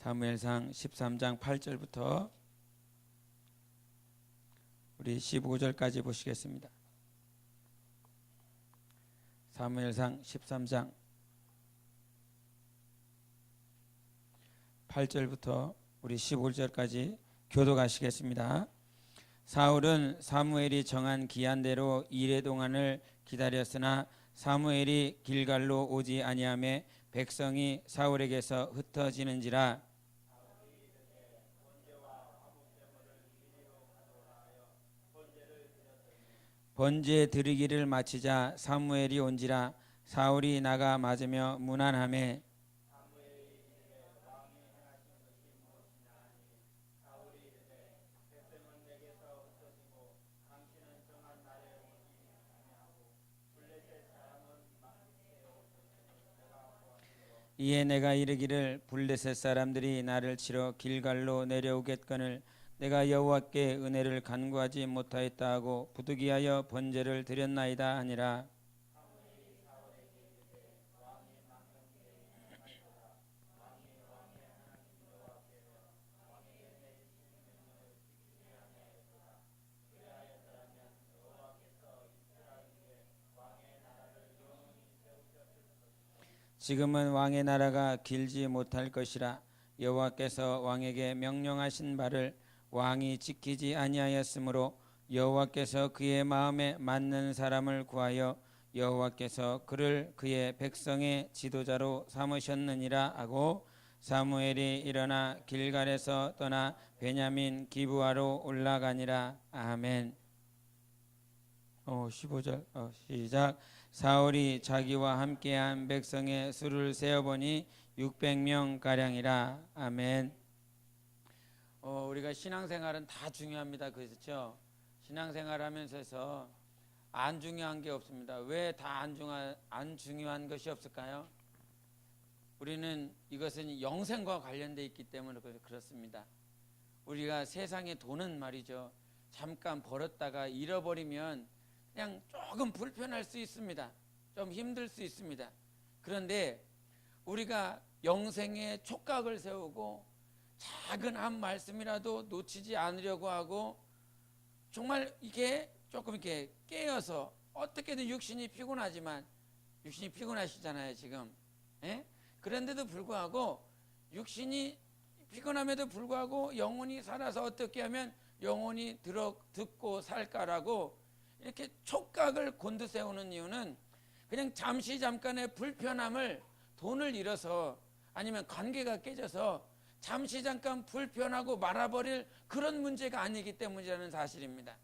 사무엘상 13장 8절부터 우리 15절까지 보시겠습니다. 사무엘상 13장 8절부터 우리 15절까지 교독하시겠습니다. 사울은 사무엘이 정한 기한대로 이레 동안을 기다렸으나 사무엘이 길갈로 오지 아니하매 백성이 사울에게서 흩어지는지라. 번제 드리기를 마치자 사무엘이 온지라. 사울이 나가 맞으며 문안하매 이에 내가 이르기를 블레셋 사람들이 나를 치러 길갈로 내려오겠거늘 내가 여호와께 은혜를 간구하지 못하였다 하고 부득이하여 번제를 드렸나이다 하니라. 지금은 왕의 나라가 길지 못할 것이라. 여호와께서 왕에게 명령하신 바를 왕이 지키지 아니하였으므로 여호와께서 그의 마음에 맞는 사람을 구하여 여호와께서 그를 그의 백성의 지도자로 삼으셨느니라 하고 사무엘이 일어나 길갈에서 떠나 베냐민 기브아로 올라가니라. 아멘. 15절 시작. 사울이 자기와 함께한 백성의 수를 세어보니 600명 가량이라. 아멘. 우리가 신앙생활은 다 중요합니다. 그렇죠? 신앙생활하면서 안 중요한 게 없습니다. 왜 다 안 중요한 것이 없을까요? 우리는 이것은 영생과 관련되어 있기 때문에 그렇습니다. 우리가 세상의 돈은 말이죠, 잠깐 벌었다가 잃어버리면 그냥 조금 불편할 수 있습니다. 좀 힘들 수 있습니다. 그런데 우리가 영생의 촉각을 세우고 작은 한 말씀이라도 놓치지 않으려고 하고 정말 이게 조금 이렇게 깨어서, 어떻게든 육신이 피곤하지만, 육신이 피곤하시잖아요 지금. 그런데도 불구하고 육신이 피곤함에도 불구하고 영혼이 살아서 어떻게 하면 영혼이 듣고 살까라고 이렇게 촉각을 곤두세우는 이유는 그냥 잠시 잠깐의 불편함을, 돈을 잃어서 아니면 관계가 깨져서 잠시 잠깐 불편하고 말아버릴 그런 문제가 아니기 때문이라는 사실입니다.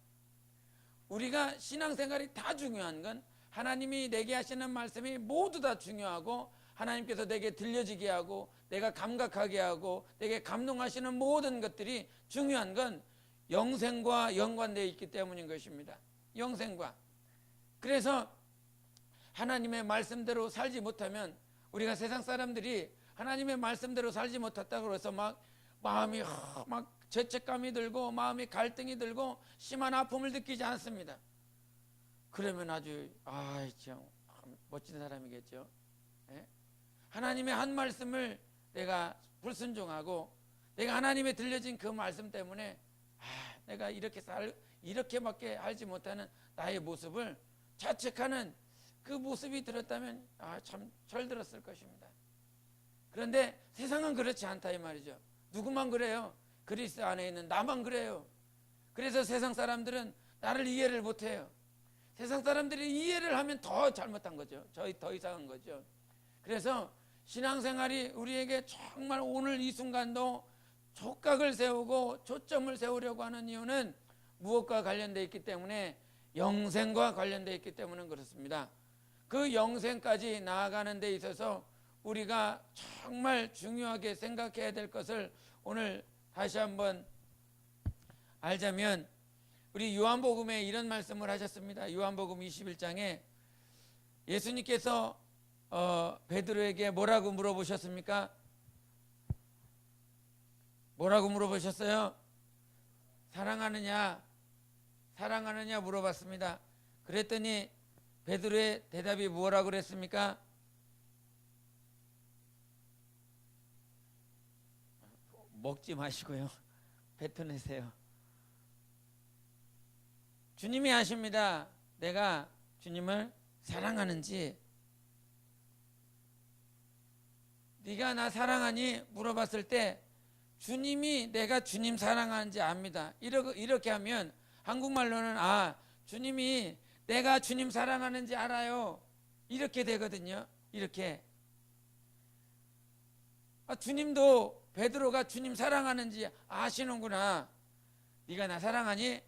우리가 신앙생활이 다 중요한 건 하나님이 내게 하시는 말씀이 모두 다 중요하고 하나님께서 내게 들려지게 하고 내가 감각하게 하고 내게 감동하시는 모든 것들이 중요한 건 영생과 연관되어 있기 때문인 것입니다. 영생과. 그래서 하나님의 말씀대로 살지 못하면, 우리가 세상 사람들이 하나님의 말씀대로 살지 못했다고 해서 막 마음이 막 죄책감이 들고 마음이 갈등이 들고 심한 아픔을 느끼지 않습니다. 그러면 아주 참 멋진 사람이겠죠. 하나님의 한 말씀을 내가 불순종하고 내가 하나님의 들려진 그 말씀 때문에 내가 이렇게밖에 알지 못하는 나의 모습을 자책하는 그 모습이 들었다면 참 철들었을 것입니다. 그런데 세상은 그렇지 않다 이 말이죠. 누구만 그래요? 그리스도 안에 있는 나만 그래요. 그래서 세상 사람들은 나를 이해를 못해요. 세상 사람들이 이해를 하면 더 잘못한 거죠. 더 이상한 거죠. 그래서 신앙생활이 우리에게 정말 오늘 이 순간도 촉각을 세우고 초점을 세우려고 하는 이유는 무엇과 관련되어 있기 때문에, 영생과 관련되어 있기 때문에 그렇습니다. 그 영생까지 나아가는 데 있어서 우리가 정말 중요하게 생각해야 될 것을 오늘 다시 한번 알자면, 우리 요한복음에 이런 말씀을 하셨습니다. 요한복음 21장에 예수님께서 베드로에게 뭐라고 물어보셨습니까? 뭐라고 물어보셨어요? 사랑하느냐 물어봤습니다. 그랬더니 베드로의 대답이 뭐라고 그랬습니까? 먹지 마시고요. 뱉어내세요. 주님이 아십니다. 내가 주님을 사랑하는지. 네가 나 사랑하니 물어봤을 때 주님이 내가 주님 사랑하는지 압니다. 이렇게 하면 한국말로는 주님이 내가 주님 사랑하는지 알아요. 이렇게 되거든요. 이렇게. 주님도 베드로가 주님 사랑하는지 아시는구나. 네가 나 사랑하니?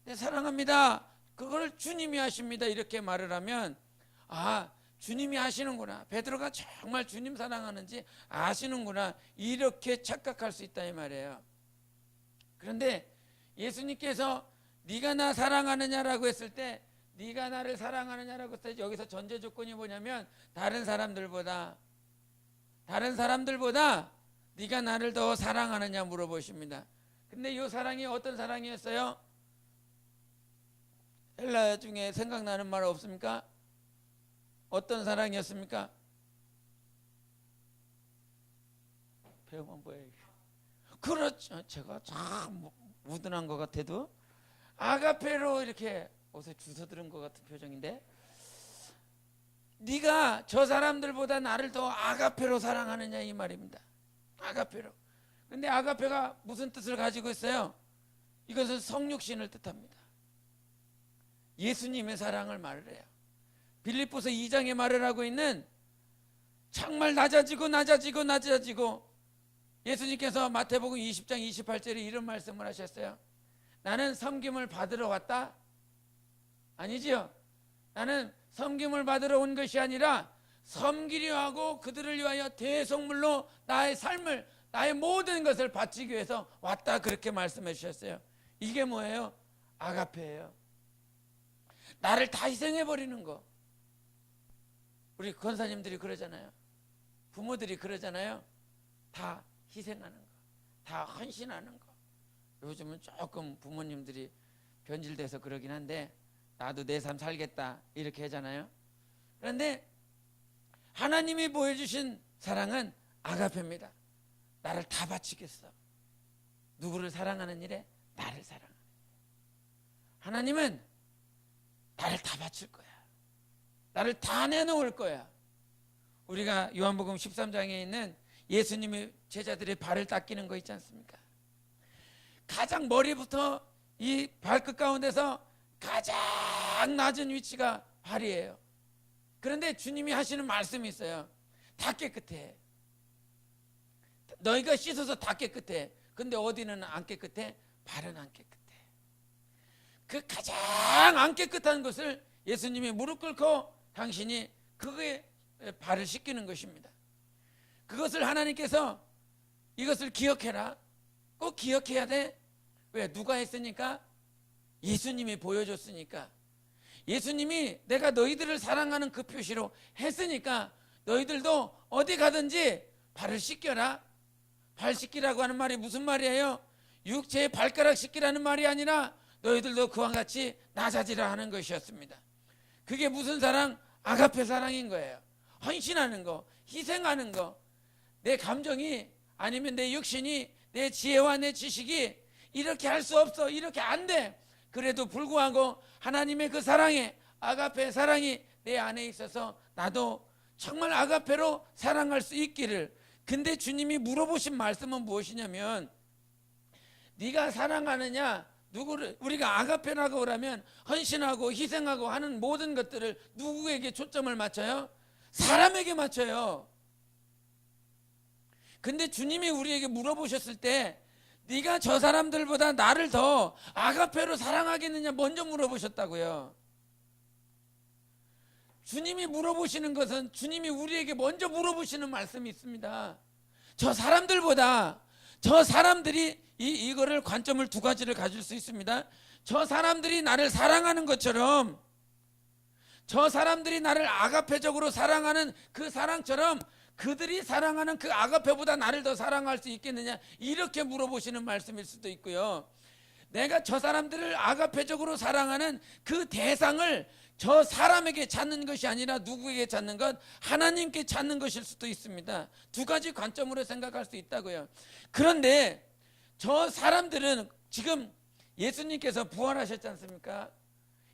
네, 사랑합니다. 그걸 주님이 아십니다. 이렇게 말을 하면 주님이 아시는구나. 베드로가 정말 주님 사랑하는지 아시는구나. 이렇게 착각할 수 있다 이 말이에요. 그런데 예수님께서 네가 나 사랑하느냐라고 했을 때 네가 나를 사랑하느냐라고 했을 때 여기서 전제 조건이 뭐냐면 다른 사람들보다 네가 나를 더 사랑하느냐 물어보십니다. 근데 이 사랑이 어떤 사랑이었어요? 헬라 중에 생각나는 말 없습니까? 어떤 사랑이었습니까? 배우만 보여요. 그렇죠. 제가 참 무든한 것 같아도 아가페로 이렇게 옷에 주워 들은 것 같은 표정인데, 네가 저 사람들보다 나를 더 아가페로 사랑하느냐 이 말입니다. 아가페로. 근데 아가페가 무슨 뜻을 가지고 있어요? 이것은 성육신을 뜻합니다. 예수님의 사랑을 말을 해요. 빌립보서 2장에 말을 하고 있는 정말 낮아지고 예수님께서 마태복음 20장 28절에 이런 말씀을 하셨어요. 나는 섬김을 받으러 왔다? 아니지요. 나는 섬김을 받으러 온 것이 아니라 섬기려 하고 그들을 위하여 대속물로 나의 삶을, 나의 모든 것을 바치기 위해서 왔다, 그렇게 말씀해 주셨어요. 이게 뭐예요? 아가페예요. 나를 다 희생해 버리는 거. 우리 권사님들이 그러잖아요. 부모들이 그러잖아요. 다 희생하는 거, 다 헌신하는 거. 요즘은 조금 부모님들이 변질돼서 그러긴 한데 나도 내 삶 살겠다 이렇게 하잖아요. 그런데 하나님이 보여주신 사랑은 아가페입니다. 나를 다 바치겠어. 누구를 사랑하는 일에? 나를 사랑하는 일. 하나님은 나를 다 바칠 거야. 나를 다 내놓을 거야. 우리가 요한복음 13장에 있는 예수님이 제자들의 발을 닦이는 거 있지 않습니까? 가장 머리부터 이 발끝 가운데서 가장 낮은 위치가 발이에요. 그런데 주님이 하시는 말씀이 있어요. 다 깨끗해. 너희가 씻어서 다 깨끗해. 근데 어디는 안 깨끗해? 발은 안 깨끗해. 그 가장 안 깨끗한 것을 예수님이 무릎 꿇고 당신이 그거에 발을 씻기는 것입니다. 그것을 하나님께서 이것을 기억해라. 꼭 기억해야 돼. 왜? 누가 했으니까? 예수님이 보여줬으니까. 예수님이 내가 너희들을 사랑하는 그 표시로 했으니까 너희들도 어디 가든지 발을 씻겨라. 발 씻기라고 하는 말이 무슨 말이에요? 육체의 발가락 씻기라는 말이 아니라 너희들도 그와 같이 낮아지라 하는 것이었습니다. 그게 무슨 사랑? 아가페 사랑인 거예요. 헌신하는 거, 희생하는 거. 내 감정이 아니면 내 육신이, 내 지혜와 내 지식이 이렇게 할 수 없어, 이렇게 안 돼. 그래도 불구하고 하나님의 그 사랑에, 아가페 사랑이 내 안에 있어서 나도 정말 아가페로 사랑할 수 있기를. 근데 주님이 물어보신 말씀은 무엇이냐면, 네가 사랑하느냐, 누구를, 우리가 아가페라고 그러면 헌신하고 희생하고 하는 모든 것들을 누구에게 초점을 맞춰요? 사람에게 맞춰요. 근데 주님이 우리에게 물어보셨을 때 네가 저 사람들보다 나를 더 아가페로 사랑하겠느냐 먼저 물어보셨다고요. 주님이 물어보시는 것은 주님이 우리에게 먼저 물어보시는 말씀이 있습니다. 저 사람들보다, 저 사람들이 이거를 관점을 두 가지를 가질 수 있습니다. 저 사람들이 나를 사랑하는 것처럼, 저 사람들이 나를 아가페적으로 사랑하는 그 사랑처럼 그들이 사랑하는 그 아가페보다 나를 더 사랑할 수 있겠느냐, 이렇게 물어보시는 말씀일 수도 있고요. 내가 저 사람들을 아가페적으로 사랑하는 그 대상을 저 사람에게 찾는 것이 아니라 누구에게 찾는 것? 하나님께 찾는 것일 수도 있습니다. 두 가지 관점으로 생각할 수 있다고요. 그런데 저 사람들은 지금 예수님께서 부활하셨지 않습니까?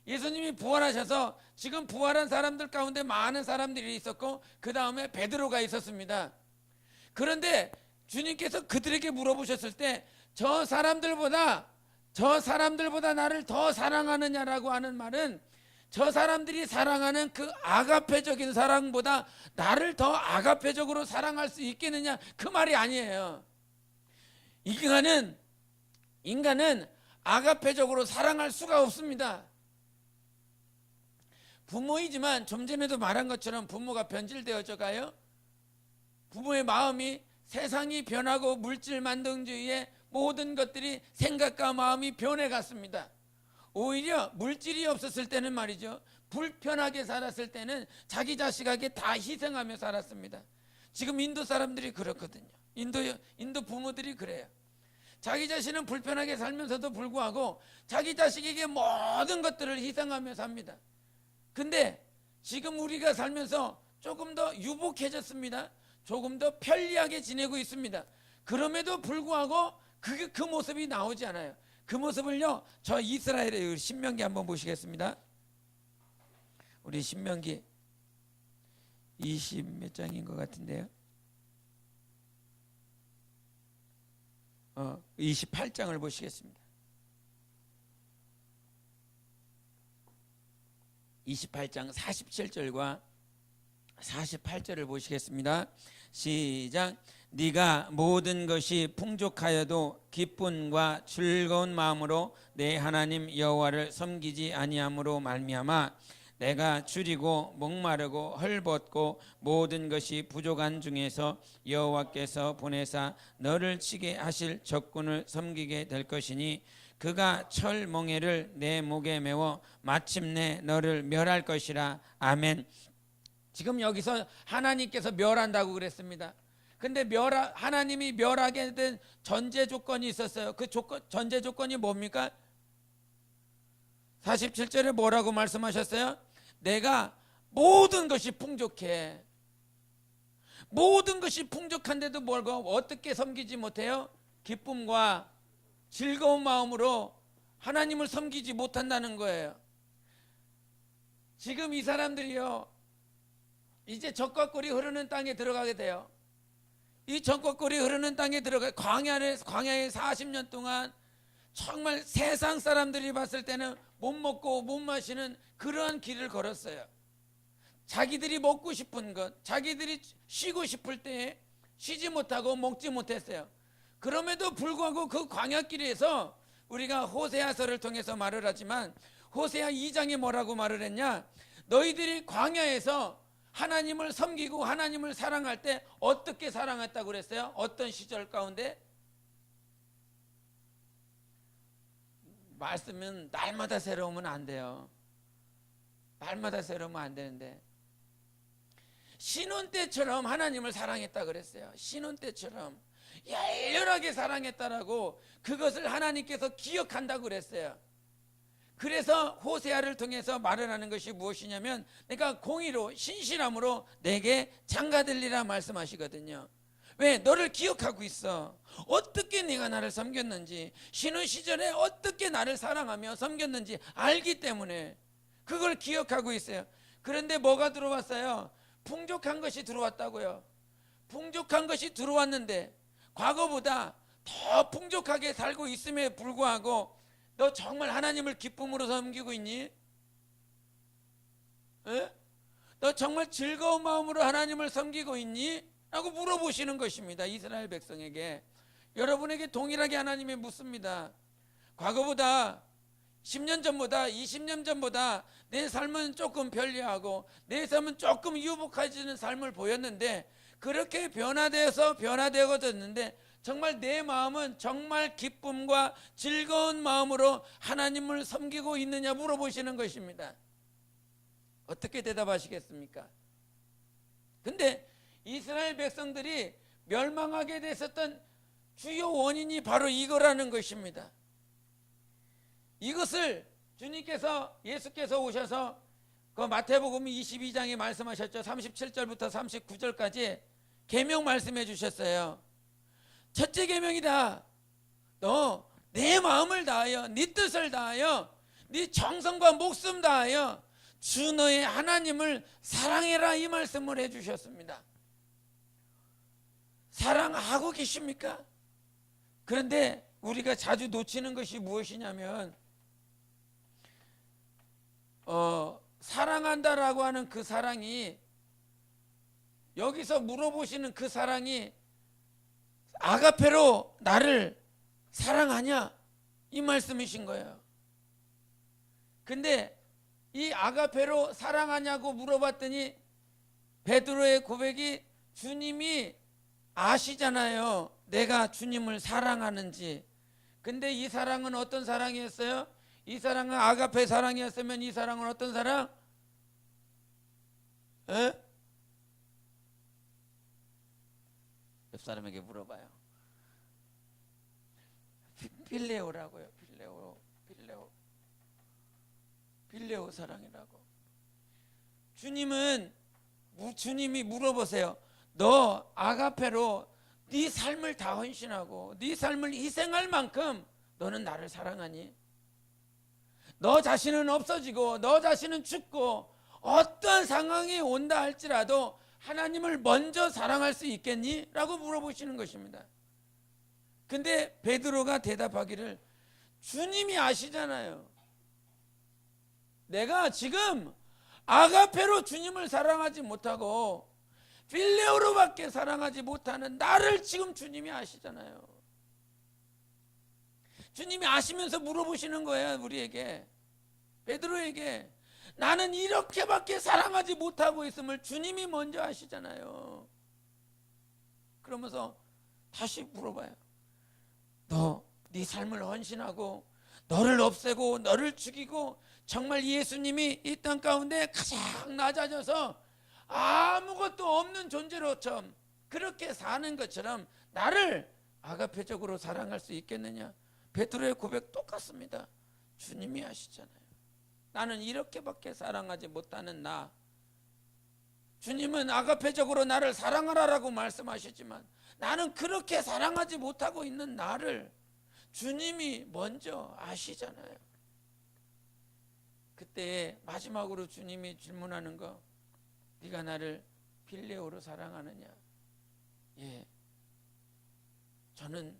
예수님이 부활하셔서 지금 부활한 사람들 가운데 많은 사람들이 있었고 그 다음에 베드로가 있었습니다. 그런데 주님께서 그들에게 물어보셨을 때 저 사람들보다 나를 더 사랑하느냐라고 하는 말은 저 사람들이 사랑하는 그 아가페적인 사랑보다 나를 더 아가페적으로 사랑할 수 있겠느냐, 그 말이 아니에요. 인간은 아가페적으로 사랑할 수가 없습니다. 부모이지만 좀 전에도 말한 것처럼 부모가 변질되어져 가요. 부모의 마음이 세상이 변하고 물질 만능주의의 모든 것들이 생각과 마음이 변해갔습니다. 오히려 물질이 없었을 때는 말이죠, 불편하게 살았을 때는 자기 자식에게 다 희생하며 살았습니다. 지금 인도 사람들이 그렇거든요. 인도 부모들이 그래요. 자기 자신은 불편하게 살면서도 불구하고 자기 자식에게 모든 것들을 희생하며 삽니다. 근데 지금 우리가 살면서 조금 더 유복해졌습니다. 조금 더 편리하게 지내고 있습니다. 그럼에도 불구하고 그 모습이 나오지 않아요. 그 모습을요, 저 이스라엘의 신명기 한번 보시겠습니다. 우리 신명기 20 몇 장인 것 같은데요. 28장을 보시겠습니다. 28장 47절과 48절을 보시겠습니다. 시작. 네가 모든 것이 풍족하여도 기쁨과 즐거운 마음으로 내 하나님 여호와를 섬기지 아니함으로 말미암아 내가 줄이고 목마르고 헐벗고 모든 것이 부족한 중에서 여호와께서 보내사 너를 치게 하실 적군을 섬기게 될 것이니 그가 철 멍에를 내 목에 메워 마침내 너를 멸할 것이라. 아멘. 지금 여기서 하나님께서 멸한다고 그랬습니다. 근데 하나님이 멸하게 된 전제 조건이 있었어요. 그 전제 조건이 뭡니까? 47절에 뭐라고 말씀하셨어요? 내가 모든 것이 풍족해. 모든 것이 풍족한데도 뭘고 어떻게 섬기지 못해요? 기쁨과 즐거운 마음으로 하나님을 섬기지 못한다는 거예요. 지금 이 사람들이요, 이제 적과 꿀이 흐르는 땅에 들어가게 돼요. 이 적과 꿀이 흐르는 땅에 들어가 광야에 40년 동안 정말 세상 사람들이 봤을 때는 못 먹고 못 마시는 그러한 길을 걸었어요. 자기들이 먹고 싶은 것, 자기들이 쉬고 싶을 때에 쉬지 못하고 먹지 못했어요. 그럼에도 불구하고 그 광야길에서 우리가 호세아서를 통해서 말을 하지만 호세아 2장에 뭐라고 말을 했냐? 너희들이 광야에서 하나님을 섬기고 하나님을 사랑할 때 어떻게 사랑했다고 그랬어요? 어떤 시절 가운데? 말씀은 날마다 새로우면 안 돼요. 날마다 새로우면 안 되는데 신혼 때처럼 하나님을 사랑했다 그랬어요. 신혼 때처럼 열렬하게 사랑했다라고 그것을 하나님께서 기억한다고 그랬어요. 그래서 호세아를 통해서 말을 하는 것이 무엇이냐면 내가 공의로 신실함으로 내게 장가들리라 말씀하시거든요. 왜? 너를 기억하고 있어. 어떻게 네가 나를 섬겼는지, 신혼 시절에 어떻게 나를 사랑하며 섬겼는지 알기 때문에 그걸 기억하고 있어요. 그런데 뭐가 들어왔어요? 풍족한 것이 들어왔다고요. 풍족한 것이 들어왔는데 과거보다 더 풍족하게 살고 있음에 불구하고 너 정말 하나님을 기쁨으로 섬기고 있니? 에? 너 정말 즐거운 마음으로 하나님을 섬기고 있니? 라고 물어보시는 것입니다. 이스라엘 백성에게. 여러분에게 동일하게 하나님이 묻습니다. 과거보다 10년 전보다 20년 전보다 내 삶은 조금 편리하고 내 삶은 조금 유복해지는 삶을 보였는데 그렇게 변화되어졌는데 정말 내 마음은 정말 기쁨과 즐거운 마음으로 하나님을 섬기고 있느냐 물어보시는 것입니다. 어떻게 대답하시겠습니까? 근데 이스라엘 백성들이 멸망하게 됐었던 주요 원인이 바로 이거라는 것입니다. 이것을 예수께서 오셔서 그 마태복음 22장에 말씀하셨죠. 37절부터 39절까지 계명 말씀해 주셨어요. 첫째 계명이다. 너 내 마음을 다하여 네 뜻을 다하여 네 정성과 목숨 다하여 주 너의 하나님을 사랑해라, 이 말씀을 해주셨습니다. 사랑하고 계십니까? 그런데 우리가 자주 놓치는 것이 무엇이냐면 사랑한다라고 하는 그 사랑이, 여기서 물어보시는 그 사랑이 아가페로 나를 사랑하냐, 이 말씀이신 거예요. 근데 이 아가페로 사랑하냐고 물어봤더니 베드로의 고백이, 주님이 아시잖아요, 내가 주님을 사랑하는지. 근데 이 사랑은 어떤 사랑이었어요? 이 사랑은 아가페 사랑이었으면 이 사랑은 어떤 사랑? 에? 옆 사람에게 물어봐요. 필레오라고요. 필레오 사랑이라고. 주님이 물어보세요. 너 아가페로 네 삶을 다 헌신하고 네 삶을 희생할 만큼 너는 나를 사랑하니? 너 자신은 없어지고 너 자신은 죽고 어떤 상황이 온다 할지라도 하나님을 먼저 사랑할 수 있겠니? 라고 물어보시는 것입니다. 근데 베드로가 대답하기를, 주님이 아시잖아요, 내가 지금 아가페로 주님을 사랑하지 못하고 필레오로밖에 사랑하지 못하는 나를 지금 주님이 아시잖아요. 주님이 아시면서 물어보시는 거예요, 우리에게, 베드로에게. 나는 이렇게밖에 사랑하지 못하고 있음을 주님이 먼저 아시잖아요. 그러면서 다시 물어봐요. 너 네 삶을 헌신하고 너를 없애고 너를 죽이고 정말 예수님이 이 땅 가운데 가장 낮아져서 아무것도 없는 존재로처럼 그렇게 사는 것처럼 나를 아가페적으로 사랑할 수 있겠느냐? 베드로의 고백 똑같습니다. 주님이 아시잖아요. 나는 이렇게밖에 사랑하지 못하는 나. 주님은 아가페적으로 나를 사랑하라라고 말씀하시지만 나는 그렇게 사랑하지 못하고 있는 나를 주님이 먼저 아시잖아요. 그때 마지막으로 주님이 질문하는 거, 네가 나를 필레오로 사랑하느냐? 예, 저는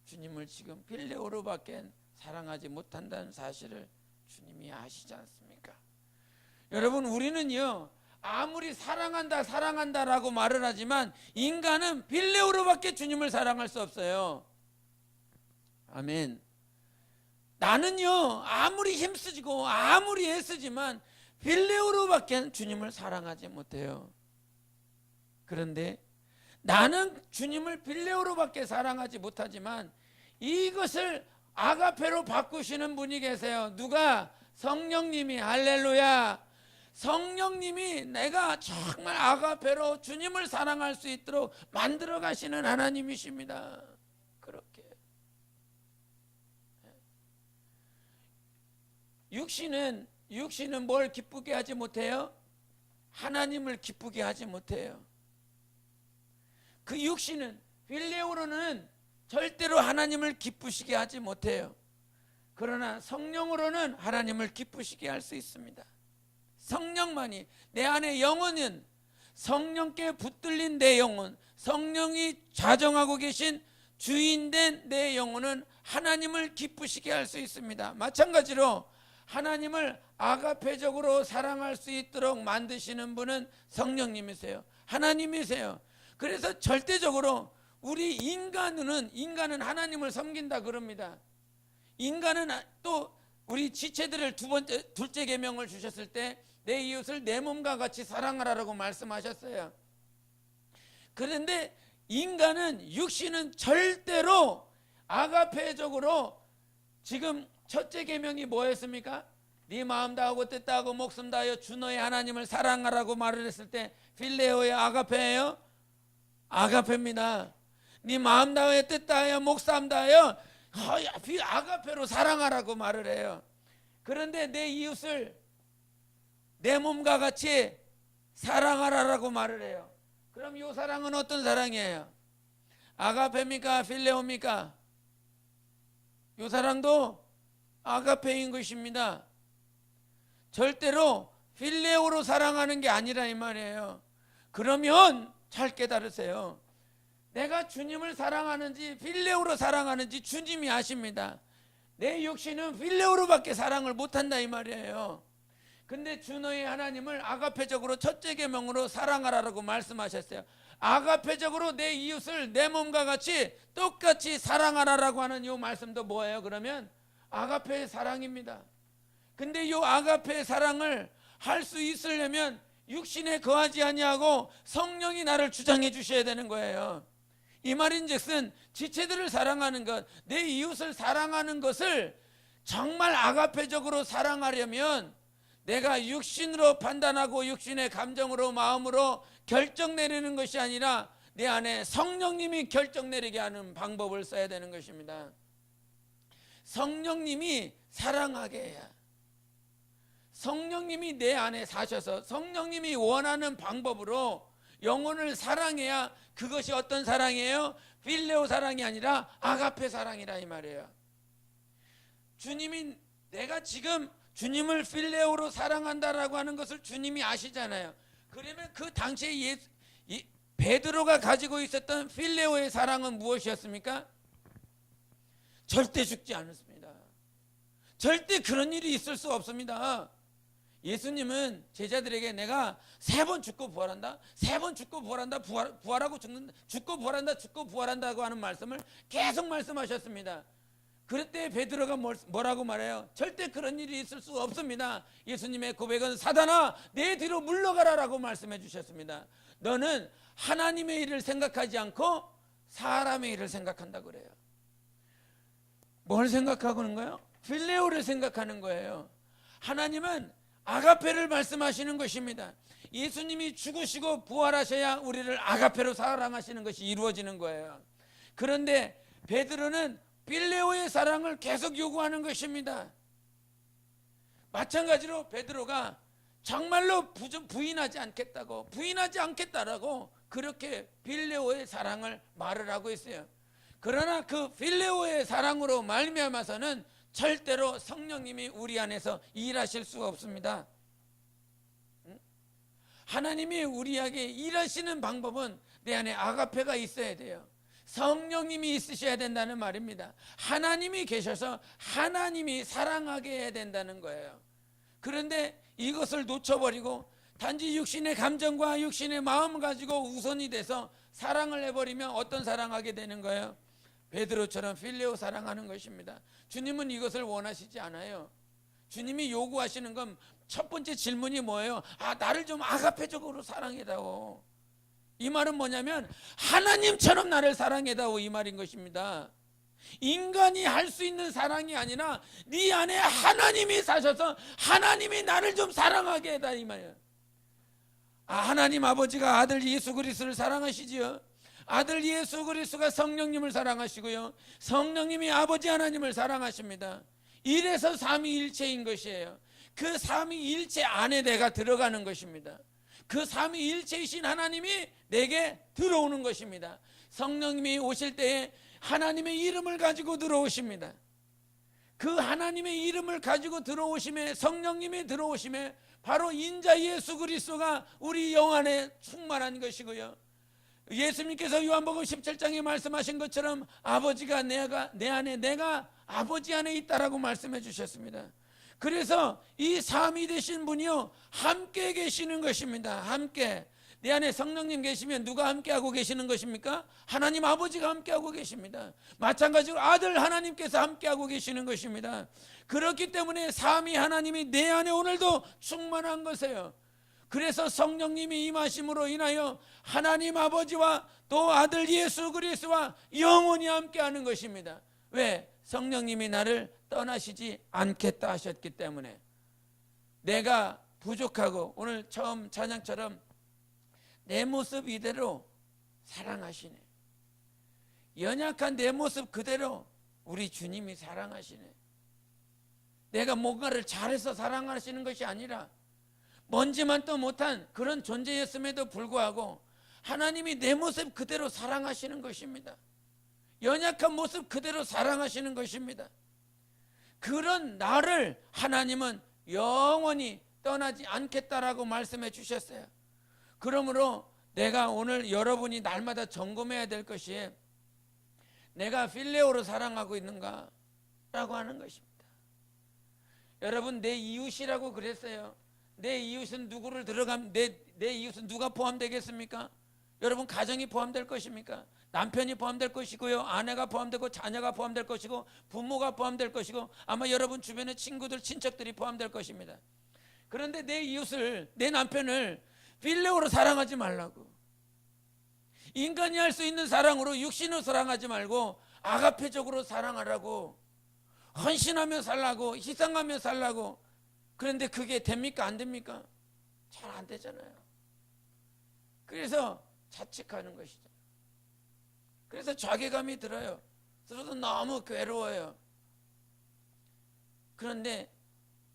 주님을 지금 필레오로밖에 사랑하지 못한다는 사실을 주님이 아시지 않습니까? 여러분, 우리는요 아무리 사랑한다라고 말을 하지만 인간은 필레오로밖에 주님을 사랑할 수 없어요. 아멘. 나는요 아무리 힘쓰고 아무리 애쓰지만 필레오로밖에 주님을 사랑하지 못해요. 그런데 나는 주님을 필레오로밖에 사랑하지 못하지만 이것을 아가페로 바꾸시는 분이 계세요. 누가? 성령님이. 할렐루야. 성령님이 내가 정말 아가페로 주님을 사랑할 수 있도록 만들어 가시는 하나님이십니다. 그렇게 육신은 뭘 기쁘게 하지 못해요? 하나님을 기쁘게 하지 못해요. 그 육신은, 필레오로는 절대로 하나님을 기쁘시게 하지 못해요. 그러나 성령으로는 하나님을 기쁘시게 할 수 있습니다. 성령만이, 내 안에 영혼은, 성령께 붙들린 내 영혼, 성령이 좌정하고 계신 주인된 내 영혼은 하나님을 기쁘시게 할 수 있습니다. 마찬가지로 하나님을 아가페적으로 사랑할 수 있도록 만드시는 분은 성령님이세요. 하나님이세요. 그래서 절대적으로 우리 인간은 하나님을 섬긴다 그럽니다. 인간은 또 우리 지체들을 둘째 계명을 주셨을 때 내 이웃을 내 몸과 같이 사랑하라고 말씀하셨어요. 그런데 인간은, 육신은 절대로 아가페적으로, 지금 첫째 계명이 뭐였습니까? 네 마음 다하고 뜻 다하고 목숨 다하여 주 너의 하나님을 사랑하라고 말을 했을 때 필레오의 아가페예요? 아가페입니다. 네 마음 다하여 뜻 다하여 목숨 다하여 아가페로 사랑하라고 말을 해요. 그런데 내 이웃을 내 몸과 같이 사랑하라고 말을 해요. 그럼 이 사랑은 어떤 사랑이에요? 아가페입니까? 필레오입니까? 이 사랑도 아가페인 것입니다. 절대로 필레오로 사랑하는 게 아니라 이 말이에요. 그러면 잘 깨달으세요. 내가 주님을 사랑하는지 필레오로 사랑하는지 주님이 아십니다. 내 육신은 필레오로밖에 사랑을 못한다 이 말이에요. 근데 주 너희 하나님을 아가페적으로 첫째 계명으로 사랑하라고 말씀하셨어요. 아가페적으로 내 이웃을 내 몸과 같이 똑같이 사랑하라고 하는 이 말씀도 뭐예요? 그러면 아가페의 사랑입니다. 근데 이 아가페의 사랑을 할 수 있으려면 육신에 거하지 아니하고 성령이 나를 주장해 주셔야 되는 거예요. 이 말인즉슨 지체들을 사랑하는 것, 내 이웃을 사랑하는 것을 정말 아가페적으로 사랑하려면 내가 육신으로 판단하고 육신의 감정으로 마음으로 결정 내리는 것이 아니라 내 안에 성령님이 결정 내리게 하는 방법을 써야 되는 것입니다. 성령님이 사랑하게 해야, 성령님이 내 안에 사셔서 성령님이 원하는 방법으로 영혼을 사랑해야 그것이 어떤 사랑이에요? 필레오 사랑이 아니라 아가페 사랑이라 이 말이에요. 주님이, 내가 지금 주님을 필레오로 사랑한다라고 하는 것을 주님이 아시잖아요. 그러면 그 당시에 베드로가 가지고 있었던 필레오의 사랑은 무엇이었습니까? 절대 죽지 않았습니다. 절대 그런 일이 있을 수 없습니다. 예수님은 제자들에게 내가 3번 죽고 부활한다, 3번 죽고 부활한다, 부활하고 죽는다, 죽고 부활한다, 죽고 부활한다고 하는 말씀을 계속 말씀하셨습니다. 그럴 때 베드로가 뭐라고 말해요? 절대 그런 일이 있을 수 없습니다. 예수님의 고백은 사단아 내 뒤로 물러가라라고 말씀해 주셨습니다. 너는 하나님의 일을 생각하지 않고 사람의 일을 생각한다 그래요. 뭘 생각하고 있는 거예요? 필레오를 생각하는 거예요. 하나님은 아가페를 말씀하시는 것입니다. 예수님이 죽으시고 부활하셔야 우리를 아가페로 사랑하시는 것이 이루어지는 거예요. 그런데 베드로는 필레오의 사랑을 계속 요구하는 것입니다. 마찬가지로 베드로가 정말로 부인하지 않겠다라고 그렇게 필레오의 사랑을 말을 하고 있어요. 그러나 그 필레오의 사랑으로 말미암아서는 절대로 성령님이 우리 안에서 일하실 수가 없습니다. 하나님이 우리에게 일하시는 방법은 내 안에 아가페가 있어야 돼요. 성령님이 있으셔야 된다는 말입니다. 하나님이 계셔서 하나님이 사랑하게 해야 된다는 거예요. 그런데 이것을 놓쳐버리고 단지 육신의 감정과 육신의 마음을 가지고 우선이 돼서 사랑을 해버리면 어떤 사랑하게 되는 거예요? 베드로처럼 필레오 사랑하는 것입니다. 주님은 이것을 원하시지 않아요. 주님이 요구하시는 건 첫 번째 질문이 뭐예요? 나를 좀 아가페적으로 사랑해다오. 이 말은 뭐냐면 하나님처럼 나를 사랑해다오 이 말인 것입니다. 인간이 할 수 있는 사랑이 아니라 네 안에 하나님이 사셔서 하나님이 나를 좀 사랑하게 해다 이 말이에요. 하나님 아버지가 아들 예수 그리스도를 사랑하시지요. 아들 예수 그리스도가 성령님을 사랑하시고요, 성령님이 아버지 하나님을 사랑하십니다. 이래서 삼위일체인 것이에요. 그 삼위일체 안에 내가 들어가는 것입니다. 그 삼위일체이신 하나님이 내게 들어오는 것입니다. 성령님이 오실 때에 하나님의 이름을 가지고 들어오십니다. 그 하나님의 이름을 가지고 들어오심에, 성령님이 들어오심에 바로 인자 예수 그리스도가 우리 영 안에 충만한 것이고요, 예수님께서 요한복음 17장에 말씀하신 것처럼 아버지가 내 안에, 내가 아버지 안에 있다라고 말씀해 주셨습니다. 그래서 이 삼위 되신 분이요 함께 계시는 것입니다. 함께. 내 안에 성령님 계시면 누가 함께하고 계시는 것입니까? 하나님 아버지가 함께하고 계십니다. 마찬가지로 아들 하나님께서 함께하고 계시는 것입니다. 그렇기 때문에 삼위 하나님이 내 안에 오늘도 충만한 것이에요. 그래서 성령님이 임하심으로 인하여 하나님 아버지와 또 아들 예수 그리스도와 영원히 함께하는 것입니다. 왜? 성령님이 나를 떠나시지 않겠다 하셨기 때문에. 내가 부족하고 오늘 처음 찬양처럼 내 모습 이대로 사랑하시네. 연약한 내 모습 그대로 우리 주님이 사랑하시네. 내가 뭔가를 잘해서 사랑하시는 것이 아니라 먼지만도 못한 그런 존재였음에도 불구하고 하나님이 내 모습 그대로 사랑하시는 것입니다. 연약한 모습 그대로 사랑하시는 것입니다. 그런 나를 하나님은 영원히 떠나지 않겠다라고 말씀해 주셨어요. 그러므로 내가 오늘 여러분이 날마다 점검해야 될 것이 내가 필레오로 사랑하고 있는가 라고 하는 것입니다. 여러분, 내 이웃이라고 그랬어요. 내 이웃은 누구를 들어가면 내 이웃은 누가 포함되겠습니까? 여러분, 가정이 포함될 것입니까? 남편이 포함될 것이고요, 아내가 포함되고 자녀가 포함될 것이고 부모가 포함될 것이고 아마 여러분 주변의 친구들, 친척들이 포함될 것입니다. 그런데 내 이웃을, 내 남편을 필레오로 사랑하지 말라고. 인간이 할 수 있는 사랑으로, 육신으로 사랑하지 말고 아가페적으로 사랑하라고. 헌신하며 살라고, 희생하며 살라고. 그런데 그게 됩니까? 안 됩니까? 잘 안 되잖아요. 그래서 자책하는 것이죠. 그래서 자괴감이 들어요. 들어도 너무 괴로워요. 그런데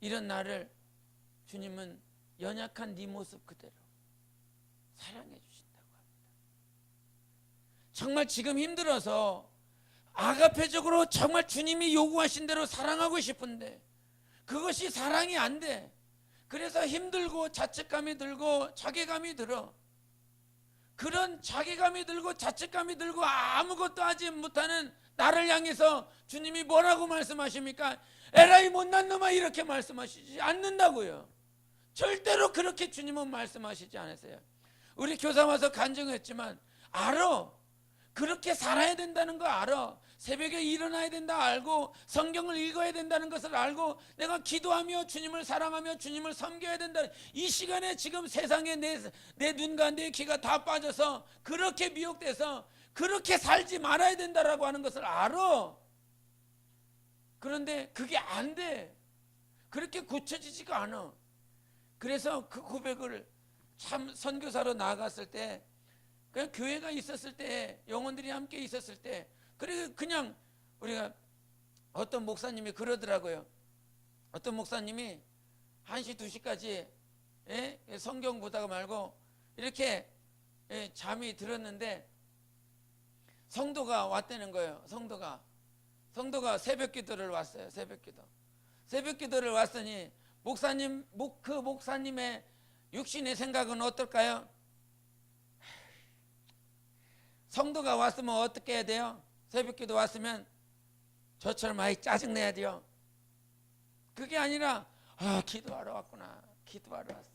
이런 나를 주님은 연약한 네 모습 그대로 사랑해 주신다고 합니다. 정말 지금 힘들어서 아가페적으로 정말 주님이 요구하신 대로 사랑하고 싶은데 그것이 사랑이 안 돼. 그래서 힘들고 자책감이 들고 자괴감이 들어. 그런 자괴감이 들고 자책감이 들고 아무것도 하지 못하는 나를 향해서 주님이 뭐라고 말씀하십니까? 에라이 못난 놈아, 이렇게 말씀하시지 않는다고요. 절대로 그렇게 주님은 말씀하시지 않으세요. 우리 교사 와서 간증했지만 알아. 그렇게 살아야 된다는 거 알아. 새벽에 일어나야 된다 알고, 성경을 읽어야 된다는 것을 알고, 내가 기도하며 주님을 사랑하며 주님을 섬겨야 된다. 이 시간에 지금 세상에 내 눈과 내 귀가 다 빠져서 그렇게 미혹돼서 그렇게 살지 말아야 된다라고 하는 것을 알아. 그런데 그게 안 돼. 그렇게 고쳐지지가 않아. 그래서 그 고백을 참 선교사로 나아갔을 때, 그냥 교회가 있었을 때, 영혼들이 함께 있었을 때, 그냥 우리가 어떤 목사님이 그러더라고요. 어떤 목사님이 1시 2시까지 성경 보다가 말고 이렇게 잠이 들었는데 성도가 왔다는 거예요. 성도가 새벽 기도를 왔어요. 새벽 기도를 왔으니 그 목사님의 육신의 생각은 어떨까요? 성도가 왔으면 어떻게 해야 돼요? 새벽기도 왔으면 저처럼 아이 짜증내야 돼요. 그게 아니라 기도하러 왔구나. 기도하러 왔어.